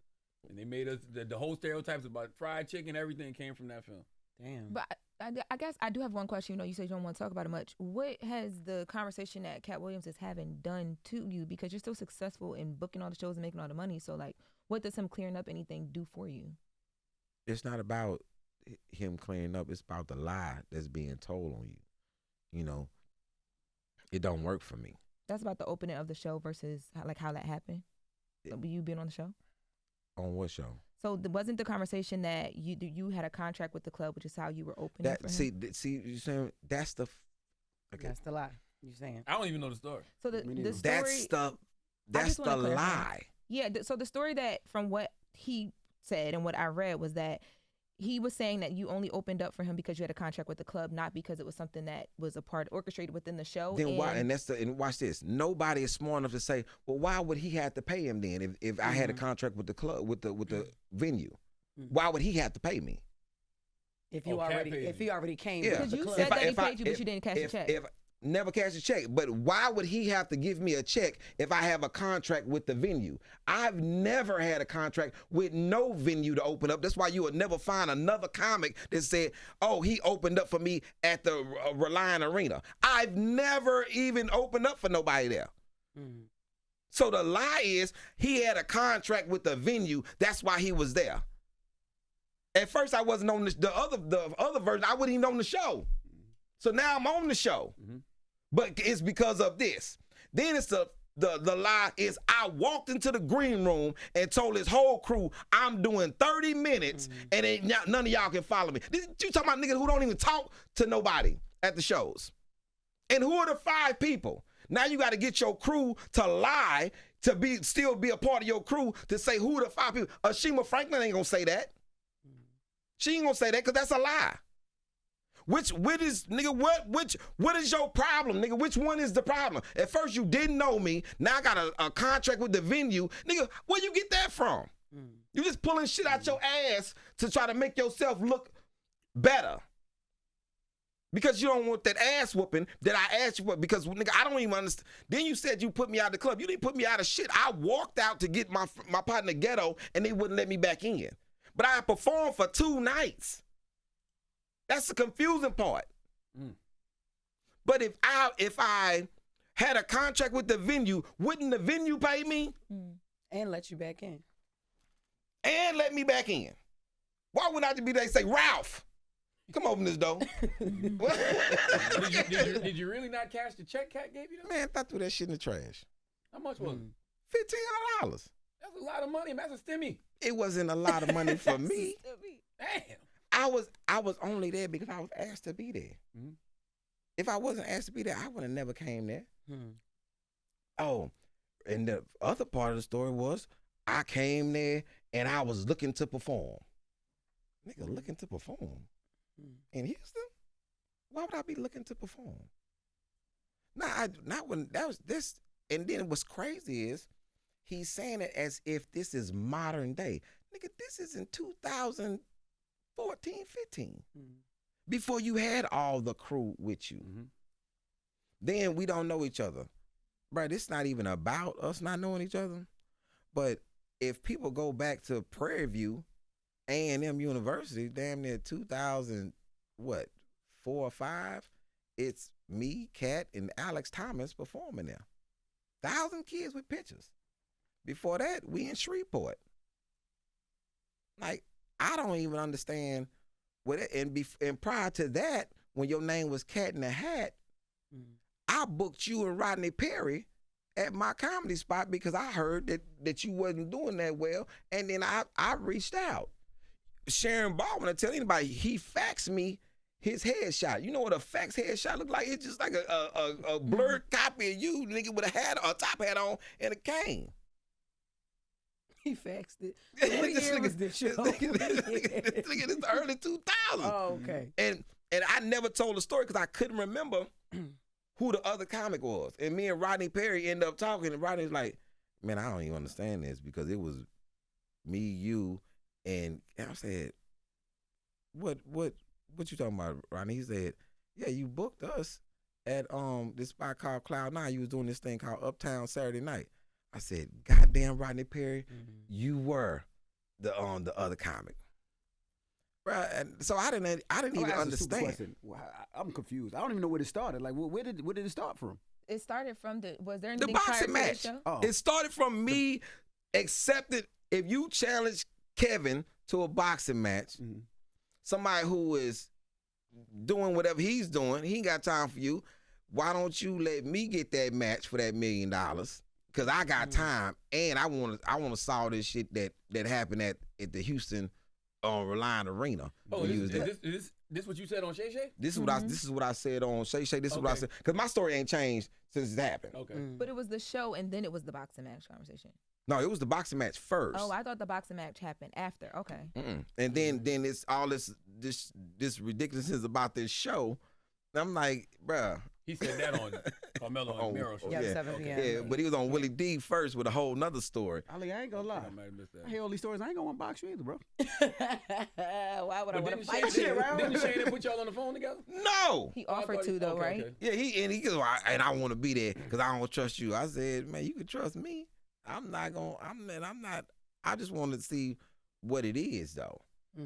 And they made us, the whole stereotypes about fried chicken, everything came from that film. Damn. But I guess I do have one question. You know, you said you don't want to talk about it much. What has the conversation that Katt Williams is having done to you? Because you're so successful in booking all the shows and making all the money. So, like, what does him clearing up anything do for you? It's not about him clearing up. It's about the lie that's being told on you. You know, it don't work for me. That's about the opening of the show versus how that happened. You been on the show? On what show? So wasn't the conversation that you had a contract with the club, which is how you were opening for him? See, you saying that's the. Okay. That's the lie. You saying? I don't even know the story. So the story. That's the lie. Yeah. So the story that from what he said and what I read was that he was saying that you only opened up for him because you had a contract with the club, not because it was something that was a part orchestrated within the show. Then why? And watch this. Nobody is smart enough to say, well, why would he have to pay him then if I had a contract with the club with the venue? Why would he have to pay me? If he already came, yeah. Because you said that he paid you, but you didn't cash a check. Never cash a check. But why would he have to give me a check if I have a contract with the venue? I've never had a contract with no venue to open up. That's why you would never find another comic that said, oh, he opened up for me at the Reliant Arena. I've never even opened up for nobody there. So the lie is he had a contract with the venue. That's why he was there. At first, I wasn't on the other version. I wasn't even on the show. So now I'm on the show. But it's because of this. Then it's the lie is I walked into the green room and told his whole crew I'm doing 30 minutes and none of y'all can follow me. You talking about niggas who don't even talk to nobody at the shows. And who are the 5 people? Now you got to get your crew to lie to still be a part of your crew to say who are the 5 people. Ashima Franklin ain't gonna say that. She ain't gonna say that because that's a lie. What is your problem, nigga? Which one is the problem? At first you didn't know me. Now I got a contract with the venue. Nigga, where you get that from? You just pulling shit out your ass to try to make yourself look better. Because you don't want that ass whooping that I asked you for. Because, nigga, I don't even understand. Then you said you put me out of the club. You didn't put me out of shit. I walked out to get my partner Ghetto, and they wouldn't let me back in. But I performed for 2 nights. That's the confusing part. But if I had a contract with the venue, wouldn't the venue pay me? And let you back in. And let me back in. Why wouldn't I be there and say, Ralph, come open this door? did you really not cash the check Katt gave you? Man, I threw that shit in the trash. How much was it? $1,500. That's a lot of money, man. That's a stimmy. It wasn't a lot of money for me. Damn. I was only there because I was asked to be there. If I wasn't asked to be there, I would have never came there. Oh, and the other part of the story was I came there and I was looking to perform. Nigga, looking to perform in Houston? Why would I be looking to perform? Not when that was this. And then what's crazy is he's saying it as if this is modern day. Nigga, this is in 2014, 15. Before you had all the crew with you. Then we don't know each other. Bro, this not even about us not knowing each other. But if people go back to Prairie View, A&M University, damn near 2000, 4 or 5, it's me, Katt, and Alex Thomas performing there. 1,000 kids with pictures. Before that, we in Shreveport. Like, I don't even understand what it, and prior to that, when your name was Cat in the Hat, I booked you and Rodney Perry at my comedy spot because I heard that you wasn't doing that well, and then I reached out. Sharon Baldwin, I tell anybody, he faxed me his headshot. You know what a fax headshot look like? It's just like a blurred copy of you, nigga, with a top hat on and a cane. He faxed it. What year was this show? This nigga, it's the early 2000s. Oh, okay. And I never told the story because I couldn't remember who the other comic was. And me and Rodney Perry ended up talking, and Rodney's like, man, I don't even understand this because it was me, you, and I said, what you talking about, Rodney? He said, yeah, you booked us at this spot called Cloud 9. You was doing this thing called Uptown Saturday Night. I said, goddamn, Rodney Perry, you were the other comic. Right, and so I didn't even understand. Well, I'm confused. I don't even know where it started. Like, where did it start from? It started from was there The anything boxing prior match. to the show? Oh. It started from me accepted. If you challenge Kevin to a boxing match, somebody who is doing whatever he's doing, he ain't got time for you. Why don't you let me get that match for that $1 million? Because I got time, and I want to solve this shit that happened at the Houston Reliant Arena. Oh, this what you said on Shay Shay? This is what I said on Shay Shay. This is what I said because my story ain't changed since it happened. Okay. But it was the show, and then it was the boxing match conversation. No, it was the boxing match first. Oh, I thought the boxing match happened after. Okay. And then it's all this ridiculousness about this show. And I'm like, bruh. He said that on Carmelo and Miro show. Yeah, 7 p.m. Yeah, but he was on Willie D first with a whole nother story. Ali, I ain't gonna lie. I might have missed that. I hear all these stories. I ain't gonna want to box you either, bro. Why would I want to Didn't fight Shay- you? Didn't Shane put y'all on the phone together? No. He Oh, I offered thought to, he- though, okay, right? okay. Yeah, he goes, and I want to be there because I don't trust you. I said, man, you can trust me. I just want to see what it is though.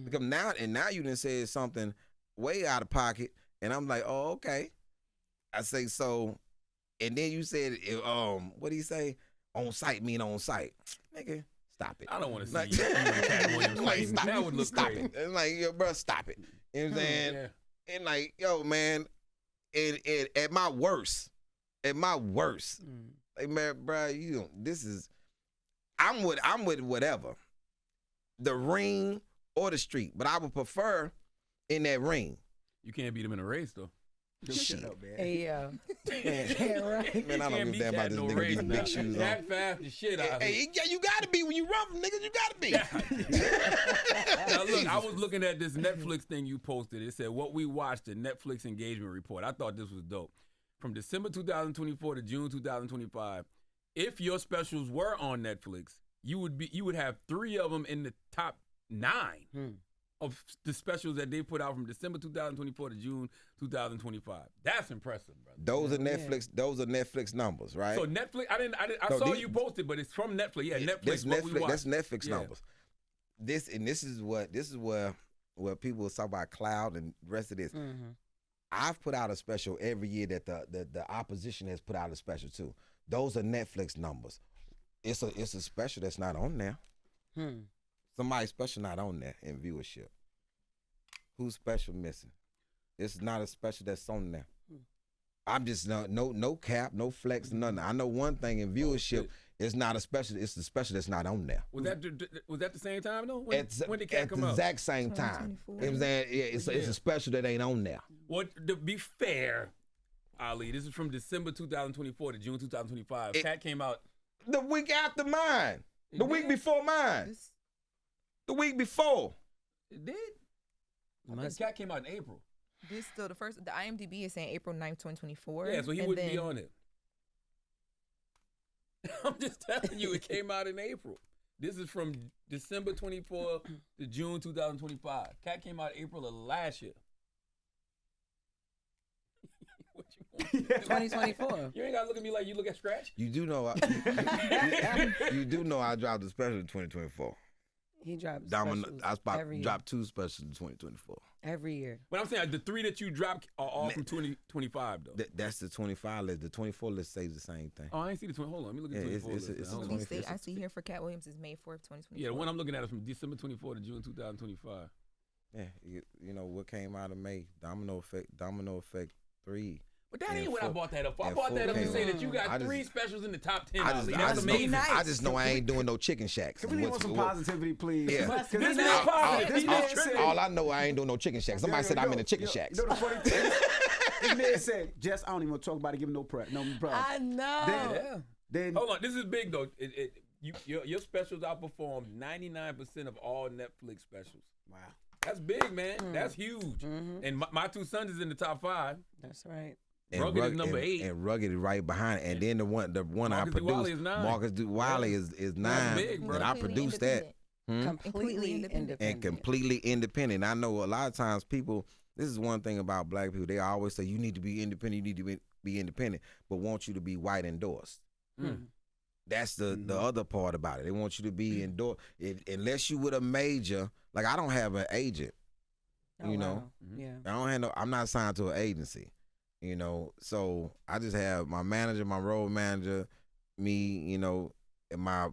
Because now you done said something way out of pocket, and I'm like, oh, okay. I say so, and then you said, what do you say? On site mean on site, nigga. Stop it. I don't want to see Like- you and Katt Williams Like, fighting. stop, That would look stop crazy. it. And like, yo, bro, stop it. You know what I'm saying? Yeah. And like, yo, man, and at my worst, like, man, bro, I'm with whatever, the ring or the street, but I would prefer in that ring. You can't beat him in a race though. Shut up, man. Hey, Man, yeah, right. man, I don't give a damn about this nigga with these big shoes on. That fast the shit out Hey, you gotta be when you run from niggas. You gotta be. Now look, I was looking at this Netflix thing you posted. It said what we watched, the Netflix engagement report. I thought this was dope. From December 2024 to June 2025, if your specials were on Netflix, you would have 3 of them in the top 9 of the specials that they put out from December 2024 to June 2025. That's impressive, brother. Those are Netflix. Those are Netflix numbers, right? So Netflix, I So saw these- you posted, but it's from Netflix. Yeah, Netflix. That's What we Netflix. watch. That's Netflix Yeah. numbers. This is where people talk about cloud and the rest of this. I've put out a special every year that the opposition has put out a special too. Those are Netflix numbers. It's a special that's not on there. Somebody's special not on there in viewership. Who's special missing? It's not a special that's on there. I'm just no cap, no flex, nothing. I know one thing in viewership. It's not a special. It's the special that's not on there. Was that the same time though? When did Katt At come the out? exact same time. You know what I'm saying? Yeah, it's a special that ain't on there. Well, to be fair, Ali, this is from December 2024 to June 2025. Katt came out. The week after mine. The week before mine. The week before. It did. I think Katt came out in April. This still the IMDb is saying April 9th, 2024. Yeah, so he and wouldn't then, be on it. I'm just telling you, it came out in April. This is from December 24 to June 2025. Katt came out April of last year. What you want? 2024. You ain't gotta look at me like you look at Scratch. You do know you do know I dropped a special in 2024. He drops I every year. dropped 2 specials in 2024. Every year. But I'm saying the 3 that you dropped are all from 2025 though. That's the 25 list. The 24 list says the same thing. Oh, I ain't see the 20. Hold on, let me look at the Yeah, 24 list. it's Hold on. 20. I see here for Katt Williams is May 4th, 2024. Yeah, the one I'm looking at is from December 24 to June 2025. Yeah, you know what came out of May? Domino Effect 3. But that And ain't what I 4 bought that up for. I and bought 4 that up to came say out. that you got I just- 3 specials in the top 10. I Ali. just, That's amazing. I just know I ain't doing no chicken shacks. Can we want some positivity, please? Yeah. Because This this man man- positive. this He man just said- tripping. All I know, I ain't doing no chicken shacks. Somebody said I'm in the chicken shacks. You know the funny thing? This man said, Jess, I don't even want to talk about it, give him no prep. No problem. I know. Yeah. Then Hold on, this is big though. Your specials outperformed 99% of all Netflix specials. wow. That's big, man. That's huge. And my 2 sons is in the top 5. That's right. Rugged is number 8. And Rugged is right behind it. And then the one I Marcus Duwally produced, is 9. Marcus Duwally is 9. big, bro. And I produced that. Completely independent. And completely independent. I know a lot of times people, this is one thing about black people, they always say you need to be independent, you need to be independent, but want you to be white endorsed. That's the other part about it. They want you to be endorsed. Unless you with a major, like I don't have an agent, you know. Wow. Yeah. I don't have I'm not signed to an agency, you know. So I just have my manager, my road manager, me, you know, and my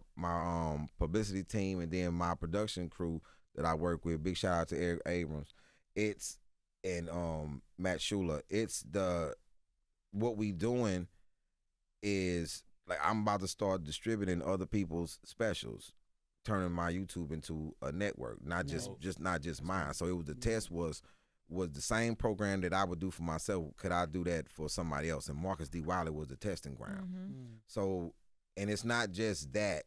publicity team, and then my production crew that I work with. Big shout out to Eric Abrams. And Matt Schuler. What we doing is like I'm about to start distributing other people's specials, turning my YouTube into a network, not just mine. So it was the test was the same program that I would do for myself. Could I do that for somebody else? And Marcus D. Wiley was the testing ground. So, and it's not just that.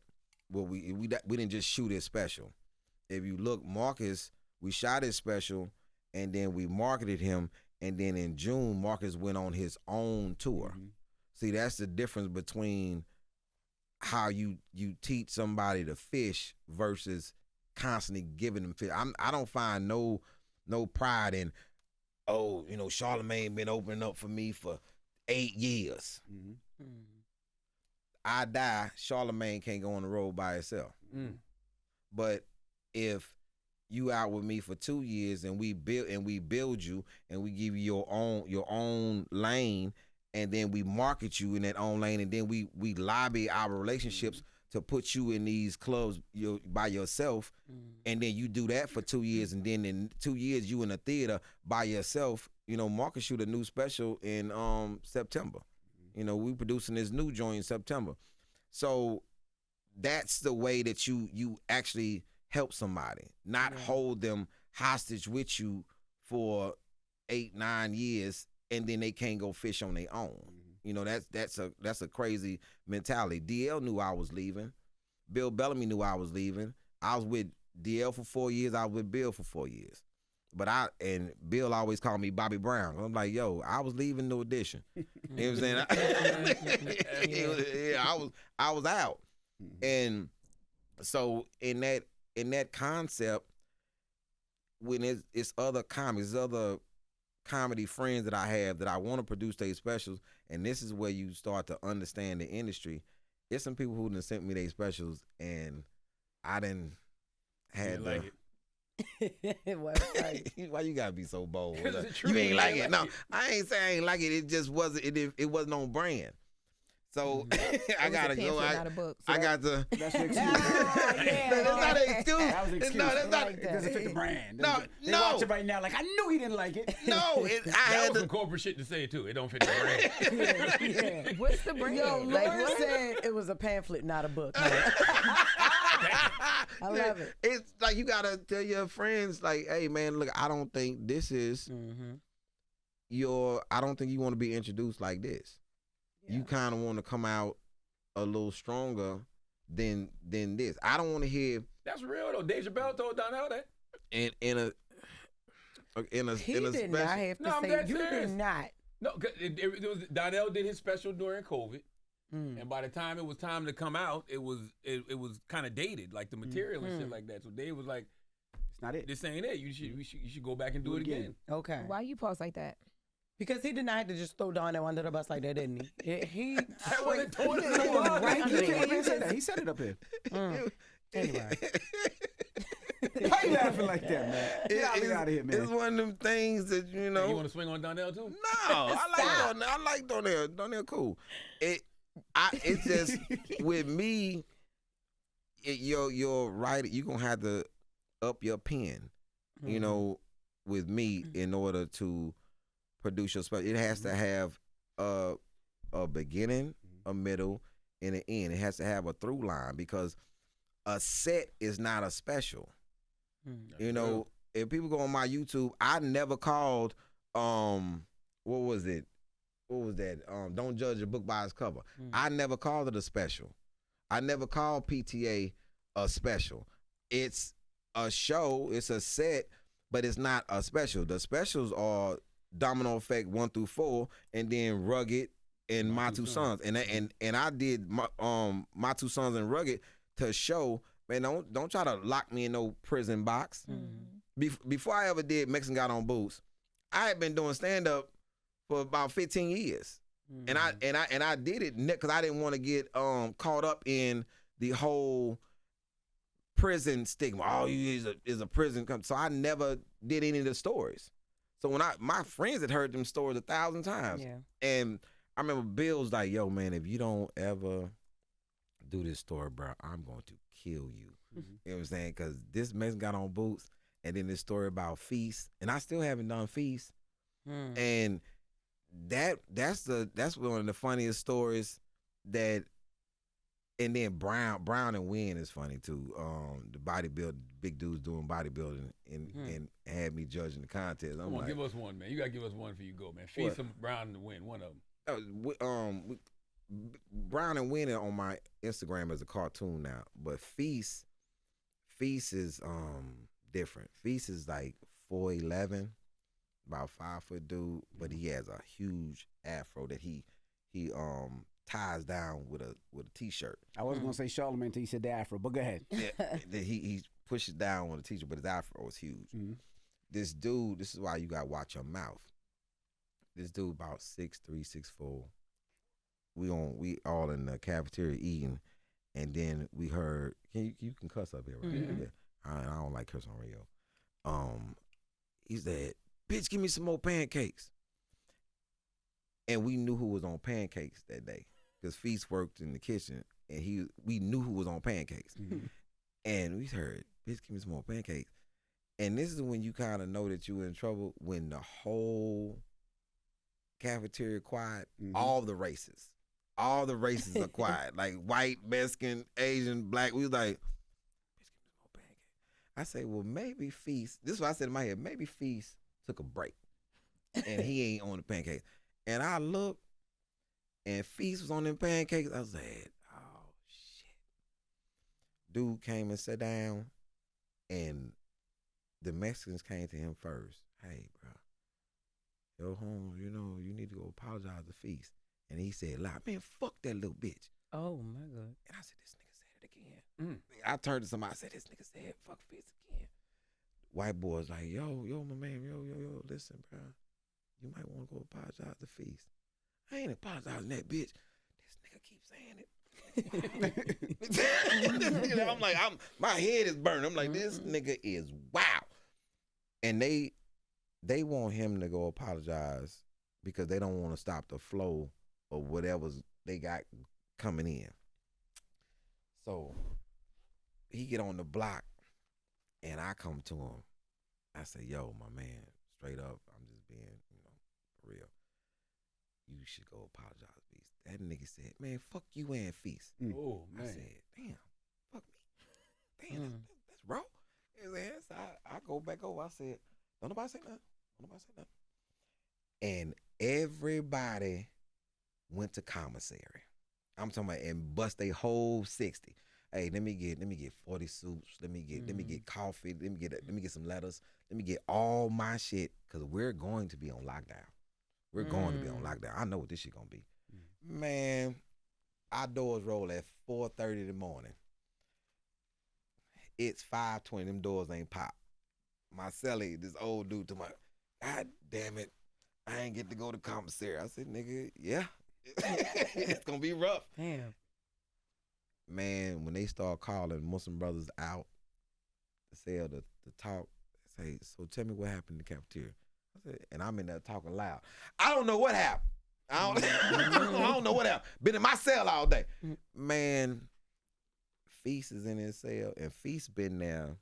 Well, we didn't just shoot his special. If you look, Marcus, we shot his special, and then we marketed him, and then in June, Marcus went on his own tour. See, that's the difference between how you teach somebody to fish versus constantly giving them fish. I don't find no pride in, oh, you know, Charlamagne been opening up for me for 8 years. I die, Charlamagne can't go on the road by himself. But if you out with me for 2 years and we build you and we give you your own lane, and then we market you in that own lane, and then we lobby our relationships to put you in these clubs by yourself, and then you do that for 2 years, and then in 2 years you in a theater by yourself. You know, Marcus shoot a new special in September. You know, we producing this new joint in September. So that's the way that you actually help somebody, not hold them hostage with you for 8-9 years, and then they can't go fish on their own. You know, that's a crazy mentality. DL knew I was leaving. Bill Bellamy knew I was leaving. I was with DL for 4 years. I was with Bill for 4 years. But Bill always called me Bobby Brown. I'm like, yo, I was leaving New Edition. You know what I'm saying? I was out. And So in that concept, when it's other comics, other comedy friends that I have that I want to produce their specials, and this is where you start to understand the industry. There's some people who done sent me their specials, and I didn't had Didn't like it. Why you gotta be so bold? 'Cause it's true. You ain't like You it. like No, it. I ain't saying I ain't like it. It just wasn't. It wasn't on brand. So I gotta go. Not a book. I got to. That's your excuse. That's not an excuse. That was an excuse. No, that's not. It doesn't fit the brand. No, They no. watch it right now like, I knew he didn't like it. No, I That had was to. some corporate shit to say too. It don't fit the brand. What's the brand? Yo, Like, Loren what? said it was a pamphlet, not a book. I love it. It's like you gotta tell your friends, like, hey man, look, I don't think this is I don't think you want to be introduced like this. Yeah. You kind of want to come out a little stronger than this. I don't want to hear That's real though. Dave Chappelle told Donnell that. in a He in a did special. not have to No, I'm say, dead you serious. did not. No, 'cause it was Donnell did his special during COVID, and by the time it was time to come out, it was kind of dated, like the material and shit like that. So Dave was like, It's not it. "This ain't it. You should go back and do it again." Okay. Why you pause like that? Because he did not have to just throw Donnell under the bus like that, didn't he? He I wasn't told he it. threw him right He under came up there. and said that. He said it up here. Anyway. Why you laughing like that, man? Get out of here, man. It's one of them things that You want to swing on Donnell too? No, I like Donnell. Donnell cool. It's just with me. You're right. You gonna have to up your pen. You know, with me in order to produce your special. It has to have a beginning, a middle, and an end. It has to have a through line because a set is not a special. You know, if people go on my YouTube, I never called what was it? What was that? Don't judge a book by its cover. I never called it a special. I never called PTA a special. It's a show, it's a set, but it's not a special. The specials are Domino Effect 1 through 4, and then Rugged and My Two Sons. And I did my Two Sons and Rugged to show. Man, don't try to lock me in no prison box. Before I ever did Mexican Got on Boots, I had been doing stand up for about 15 years, and I did it because I didn't want to get caught up in the whole prison stigma. Oh, you is a prison. So I never did any of the stories. So when my friends had heard them stories 1,000 times, and I remember Bill's like, "Yo, man, if you don't ever do this story, bro, I'm going to kill you." You know what I'm saying? Because this Mexican Got on Boots, and then this story about Feast, and I still haven't done Feast, and that's one of the funniest stories that. And then Brown and Win is funny too. The bodybuilding, big dudes doing bodybuilding, and had me judging the contest. Come on, give us one, man. You gotta give us one for you go, man. Feed some Brown and Win, one of them. Brown and Win on my Instagram as a cartoon now, but Feast is different. Feast is like 4'11", about 5 foot dude, but he has a huge afro that he ties down with a t-shirt. I wasn't gonna say Charlamagne until you said the afro, but go ahead. Yeah, that he pushes down with a t-shirt, but his afro is huge. This dude, this is why you gotta watch your mouth. This dude about 6'3", 6'4". We all in the cafeteria eating, and then we heard you can cuss up here, right? Yeah. I don't like cuss on radio. He said, "Bitch, give me some more pancakes." And we knew who was on pancakes that day because Feast worked in the kitchen, and we knew who was on pancakes. And we heard, "Bitch, give me some more pancakes." And this is when you kind of know that you're in trouble, when the whole cafeteria quiet, all the races are quiet, like white, Mexican, Asian, black. We was like, "Bitch, give me some more pancakes." I say, well, maybe Feast, this is what I said in my head, maybe Feast took a break and he ain't on the pancakes. And I looked, and Feast was on them pancakes. I was like, oh, shit. Dude came and sat down, and the Mexicans came to him first. "Hey, bro, yo, home, you need to go apologize to Feast." And he said, "Man, fuck that little bitch." Oh, my God. And I said, this nigga said it again. I turned to somebody. I said, "This nigga said fuck Feast again." White boys like, yo, my man, yo, listen, bro. You might want to go apologize to Feast. I ain't apologizing that bitch. This nigga keeps saying it. I'm like, my head is burning. I'm like, this nigga is wow. And they want him to go apologize because they don't want to stop the flow of whatever they got coming in. So he get on the block, and I come to him. I say, yo, my man, straight up, I'm just being, for real. You should go apologize, Feast. That nigga said, man, fuck you and Feast. Oh, man. I said, damn, fuck me. Damn, that's raw. You know what I'm saying? So I go back over. I said, don't nobody say nothing. And everybody went to commissary. I'm talking about and bust a whole 60. Hey, let me get 40 soups. Let me get coffee. Let me get some letters. Let me get all my shit because we're going to be on lockdown. We're going to be on lockdown. I know what this shit gonna be. Man, our doors roll at 4:30 in the morning. It's 5:20. Them doors ain't pop. My cellie, this old dude, to my, God damn it, I ain't get to go to commissary. I said, nigga, yeah, it's gonna be rough. Damn. Man, when they start calling Muslim brothers out to sell the talk, say, so tell me what happened in the cafeteria. I said, and I'm in there talking loud. I don't know what happened. I don't know what happened. Been in my cell all day. Man, Feast is in his cell, and Feast been there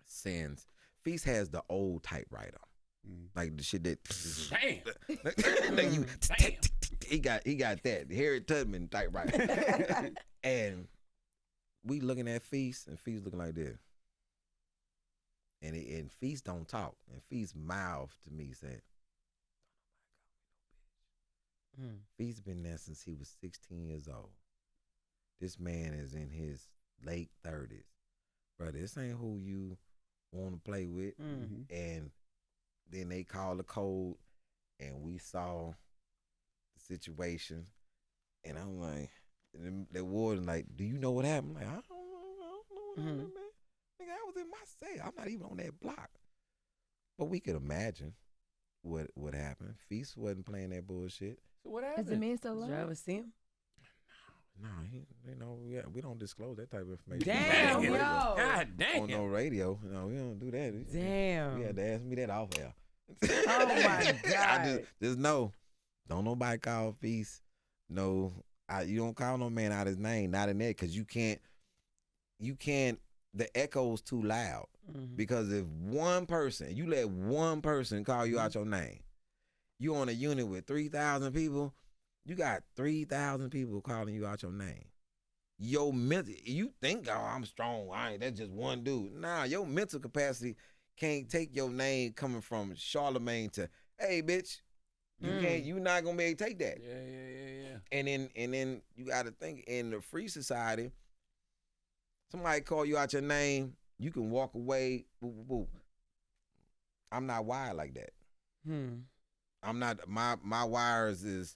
since. Feast has the old typewriter. Like the shit that he got that Harry Tubman typewriter. And we looking at Feast, and Feast looking like this. And Feast don't talk. And Feast mouth to me said, Feast been there since he was 16 years old. This man is in his late 30s. Brother, this ain't who you want to play with. And then they called the code, and we saw the situation. And I'm like, and the warden like, do you know what happened? I'm like, I don't know what happened, man. Nigga, I was in my cell. I'm not even on that block. But we could imagine what happened. Feast wasn't playing that bullshit. So what happened? Is the man still alive? Did you ever see him? No, we don't disclose that type of information. Damn, yo. God damn. On no radio. No, we don't do that. Damn. You had to ask me that off air. Oh my God. I just know. Don't nobody call Feast. No, you don't call no man out his name, not in there, because you can't, the echo's too loud. Because if one person, you let one person call you out your name, you on a unit with 3,000 people, you got 3,000 people calling you out your name. Your mental, you think, oh, I'm strong. That's just one dude. Nah, your mental capacity can't take your name coming from Charlamagne to, hey, bitch, you not gonna be able to take that. Yeah. And then you gotta think, in the free society, somebody call you out your name, you can walk away. Boop, boop, boop. I'm not wired like that. I'm not. My wires is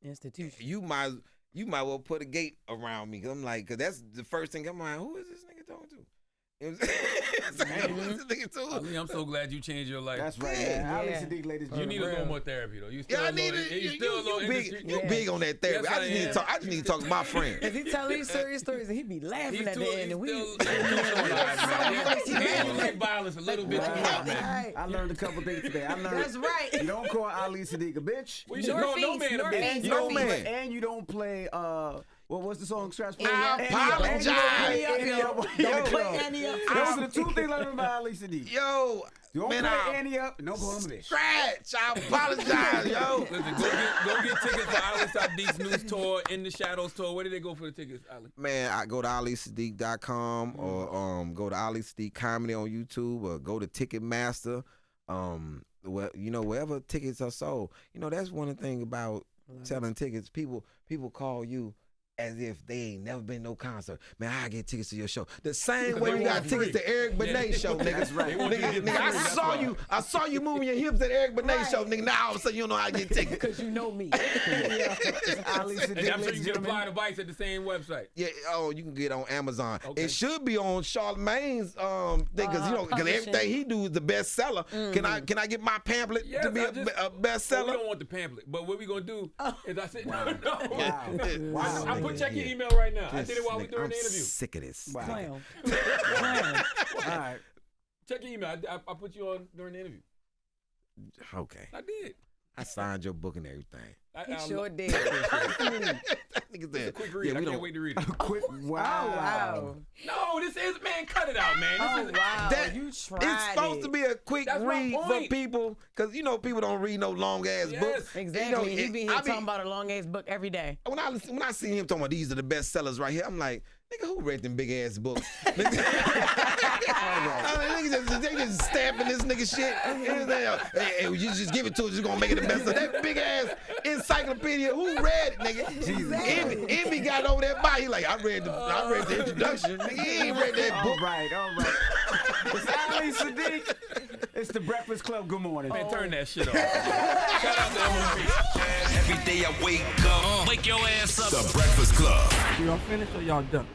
institution. You might well put a gate around me. Cause I'm like, cause that's the first thing I'm like, who is this nigga talking to? Ali, I'm so glad you changed your life. That's right, man. Ali Siddiq, ladies and You gentlemen. need a little more therapy, though. You still I need it. You big on that therapy. Yes, I just need to talk to my friend. Cause he tell these serious stories and he be laughing at the end, and we like violence a little bit too much, man. I learned a couple things today. I learned That's right. you don't call Ali Siddiq a bitch. We should call no man a bitch. No man. And you don't play what's the song? Scratch play. I apologize. Don't play Annie up. Those are the two things I learned about Ali Siddiq. Yo, You don't man, play Annie up, and don't call him a bitch. Scratch. I apologize, yo. Listen, go get tickets for Ali Siddiq's new tour, In the Shadows tour. Where did they go for the tickets, Ali? Man, I go to alisiddiq.com or go to Ali Siddiq Comedy on YouTube or go to Ticketmaster. Wherever tickets are sold. That's one thing about selling tickets. People call you as if they ain't never been no concert. Man, I get tickets to your show. The same way they we want got tickets to Eric Benet show, nigga. That's right. Nigga, I saw you moving your hips at Eric Benet show, nigga. Now all of a sudden you don't know how to get tickets. Because you know me. Ali Siddiq, And I'm sure ladies you and can gentlemen. apply the Vice at the same website. Yeah, you can get on Amazon. Okay. It should be on Charlamagne's thing, because publishing. everything he do is the bestseller. Can I get my pamphlet Yes, to be a well, bestseller? we don't want the pamphlet, but what we gonna do is I said, no. Wow. I check your email right now. I did it while we during the I'm interview. sick of this. Wow. Clown. All right. Check your email. I put you on during the interview. Okay. I did. I signed your book and everything. He sure did. Nigga said, Quick read. I can't wait to read it. Quick. Wow. Wow. No, this is, man, cut it out, man. Oh, This is, wow. That- You tried It's supposed to be a quick That's my read for point. people, because people don't read no long ass Yes. books. Exactly. He be here I talking about a long ass book every day. when I see him talking about these are the best sellers right here, I'm like, nigga, who read them big ass books? Nigga, they just stamping this nigga shit. Hey, you just give it to us, just gonna make it the best. That big ass encyclopedia, who read it, nigga? Envy got over that by. He like, I read the introduction. Nigga, he ain't read that book. All right. It's Ali Siddiq. It's the Breakfast Club. Good morning. man, turn that shit off. Shout out to MOP. Every day I wake up, wake your ass up. The Breakfast Club. Y'all finished or y'all done?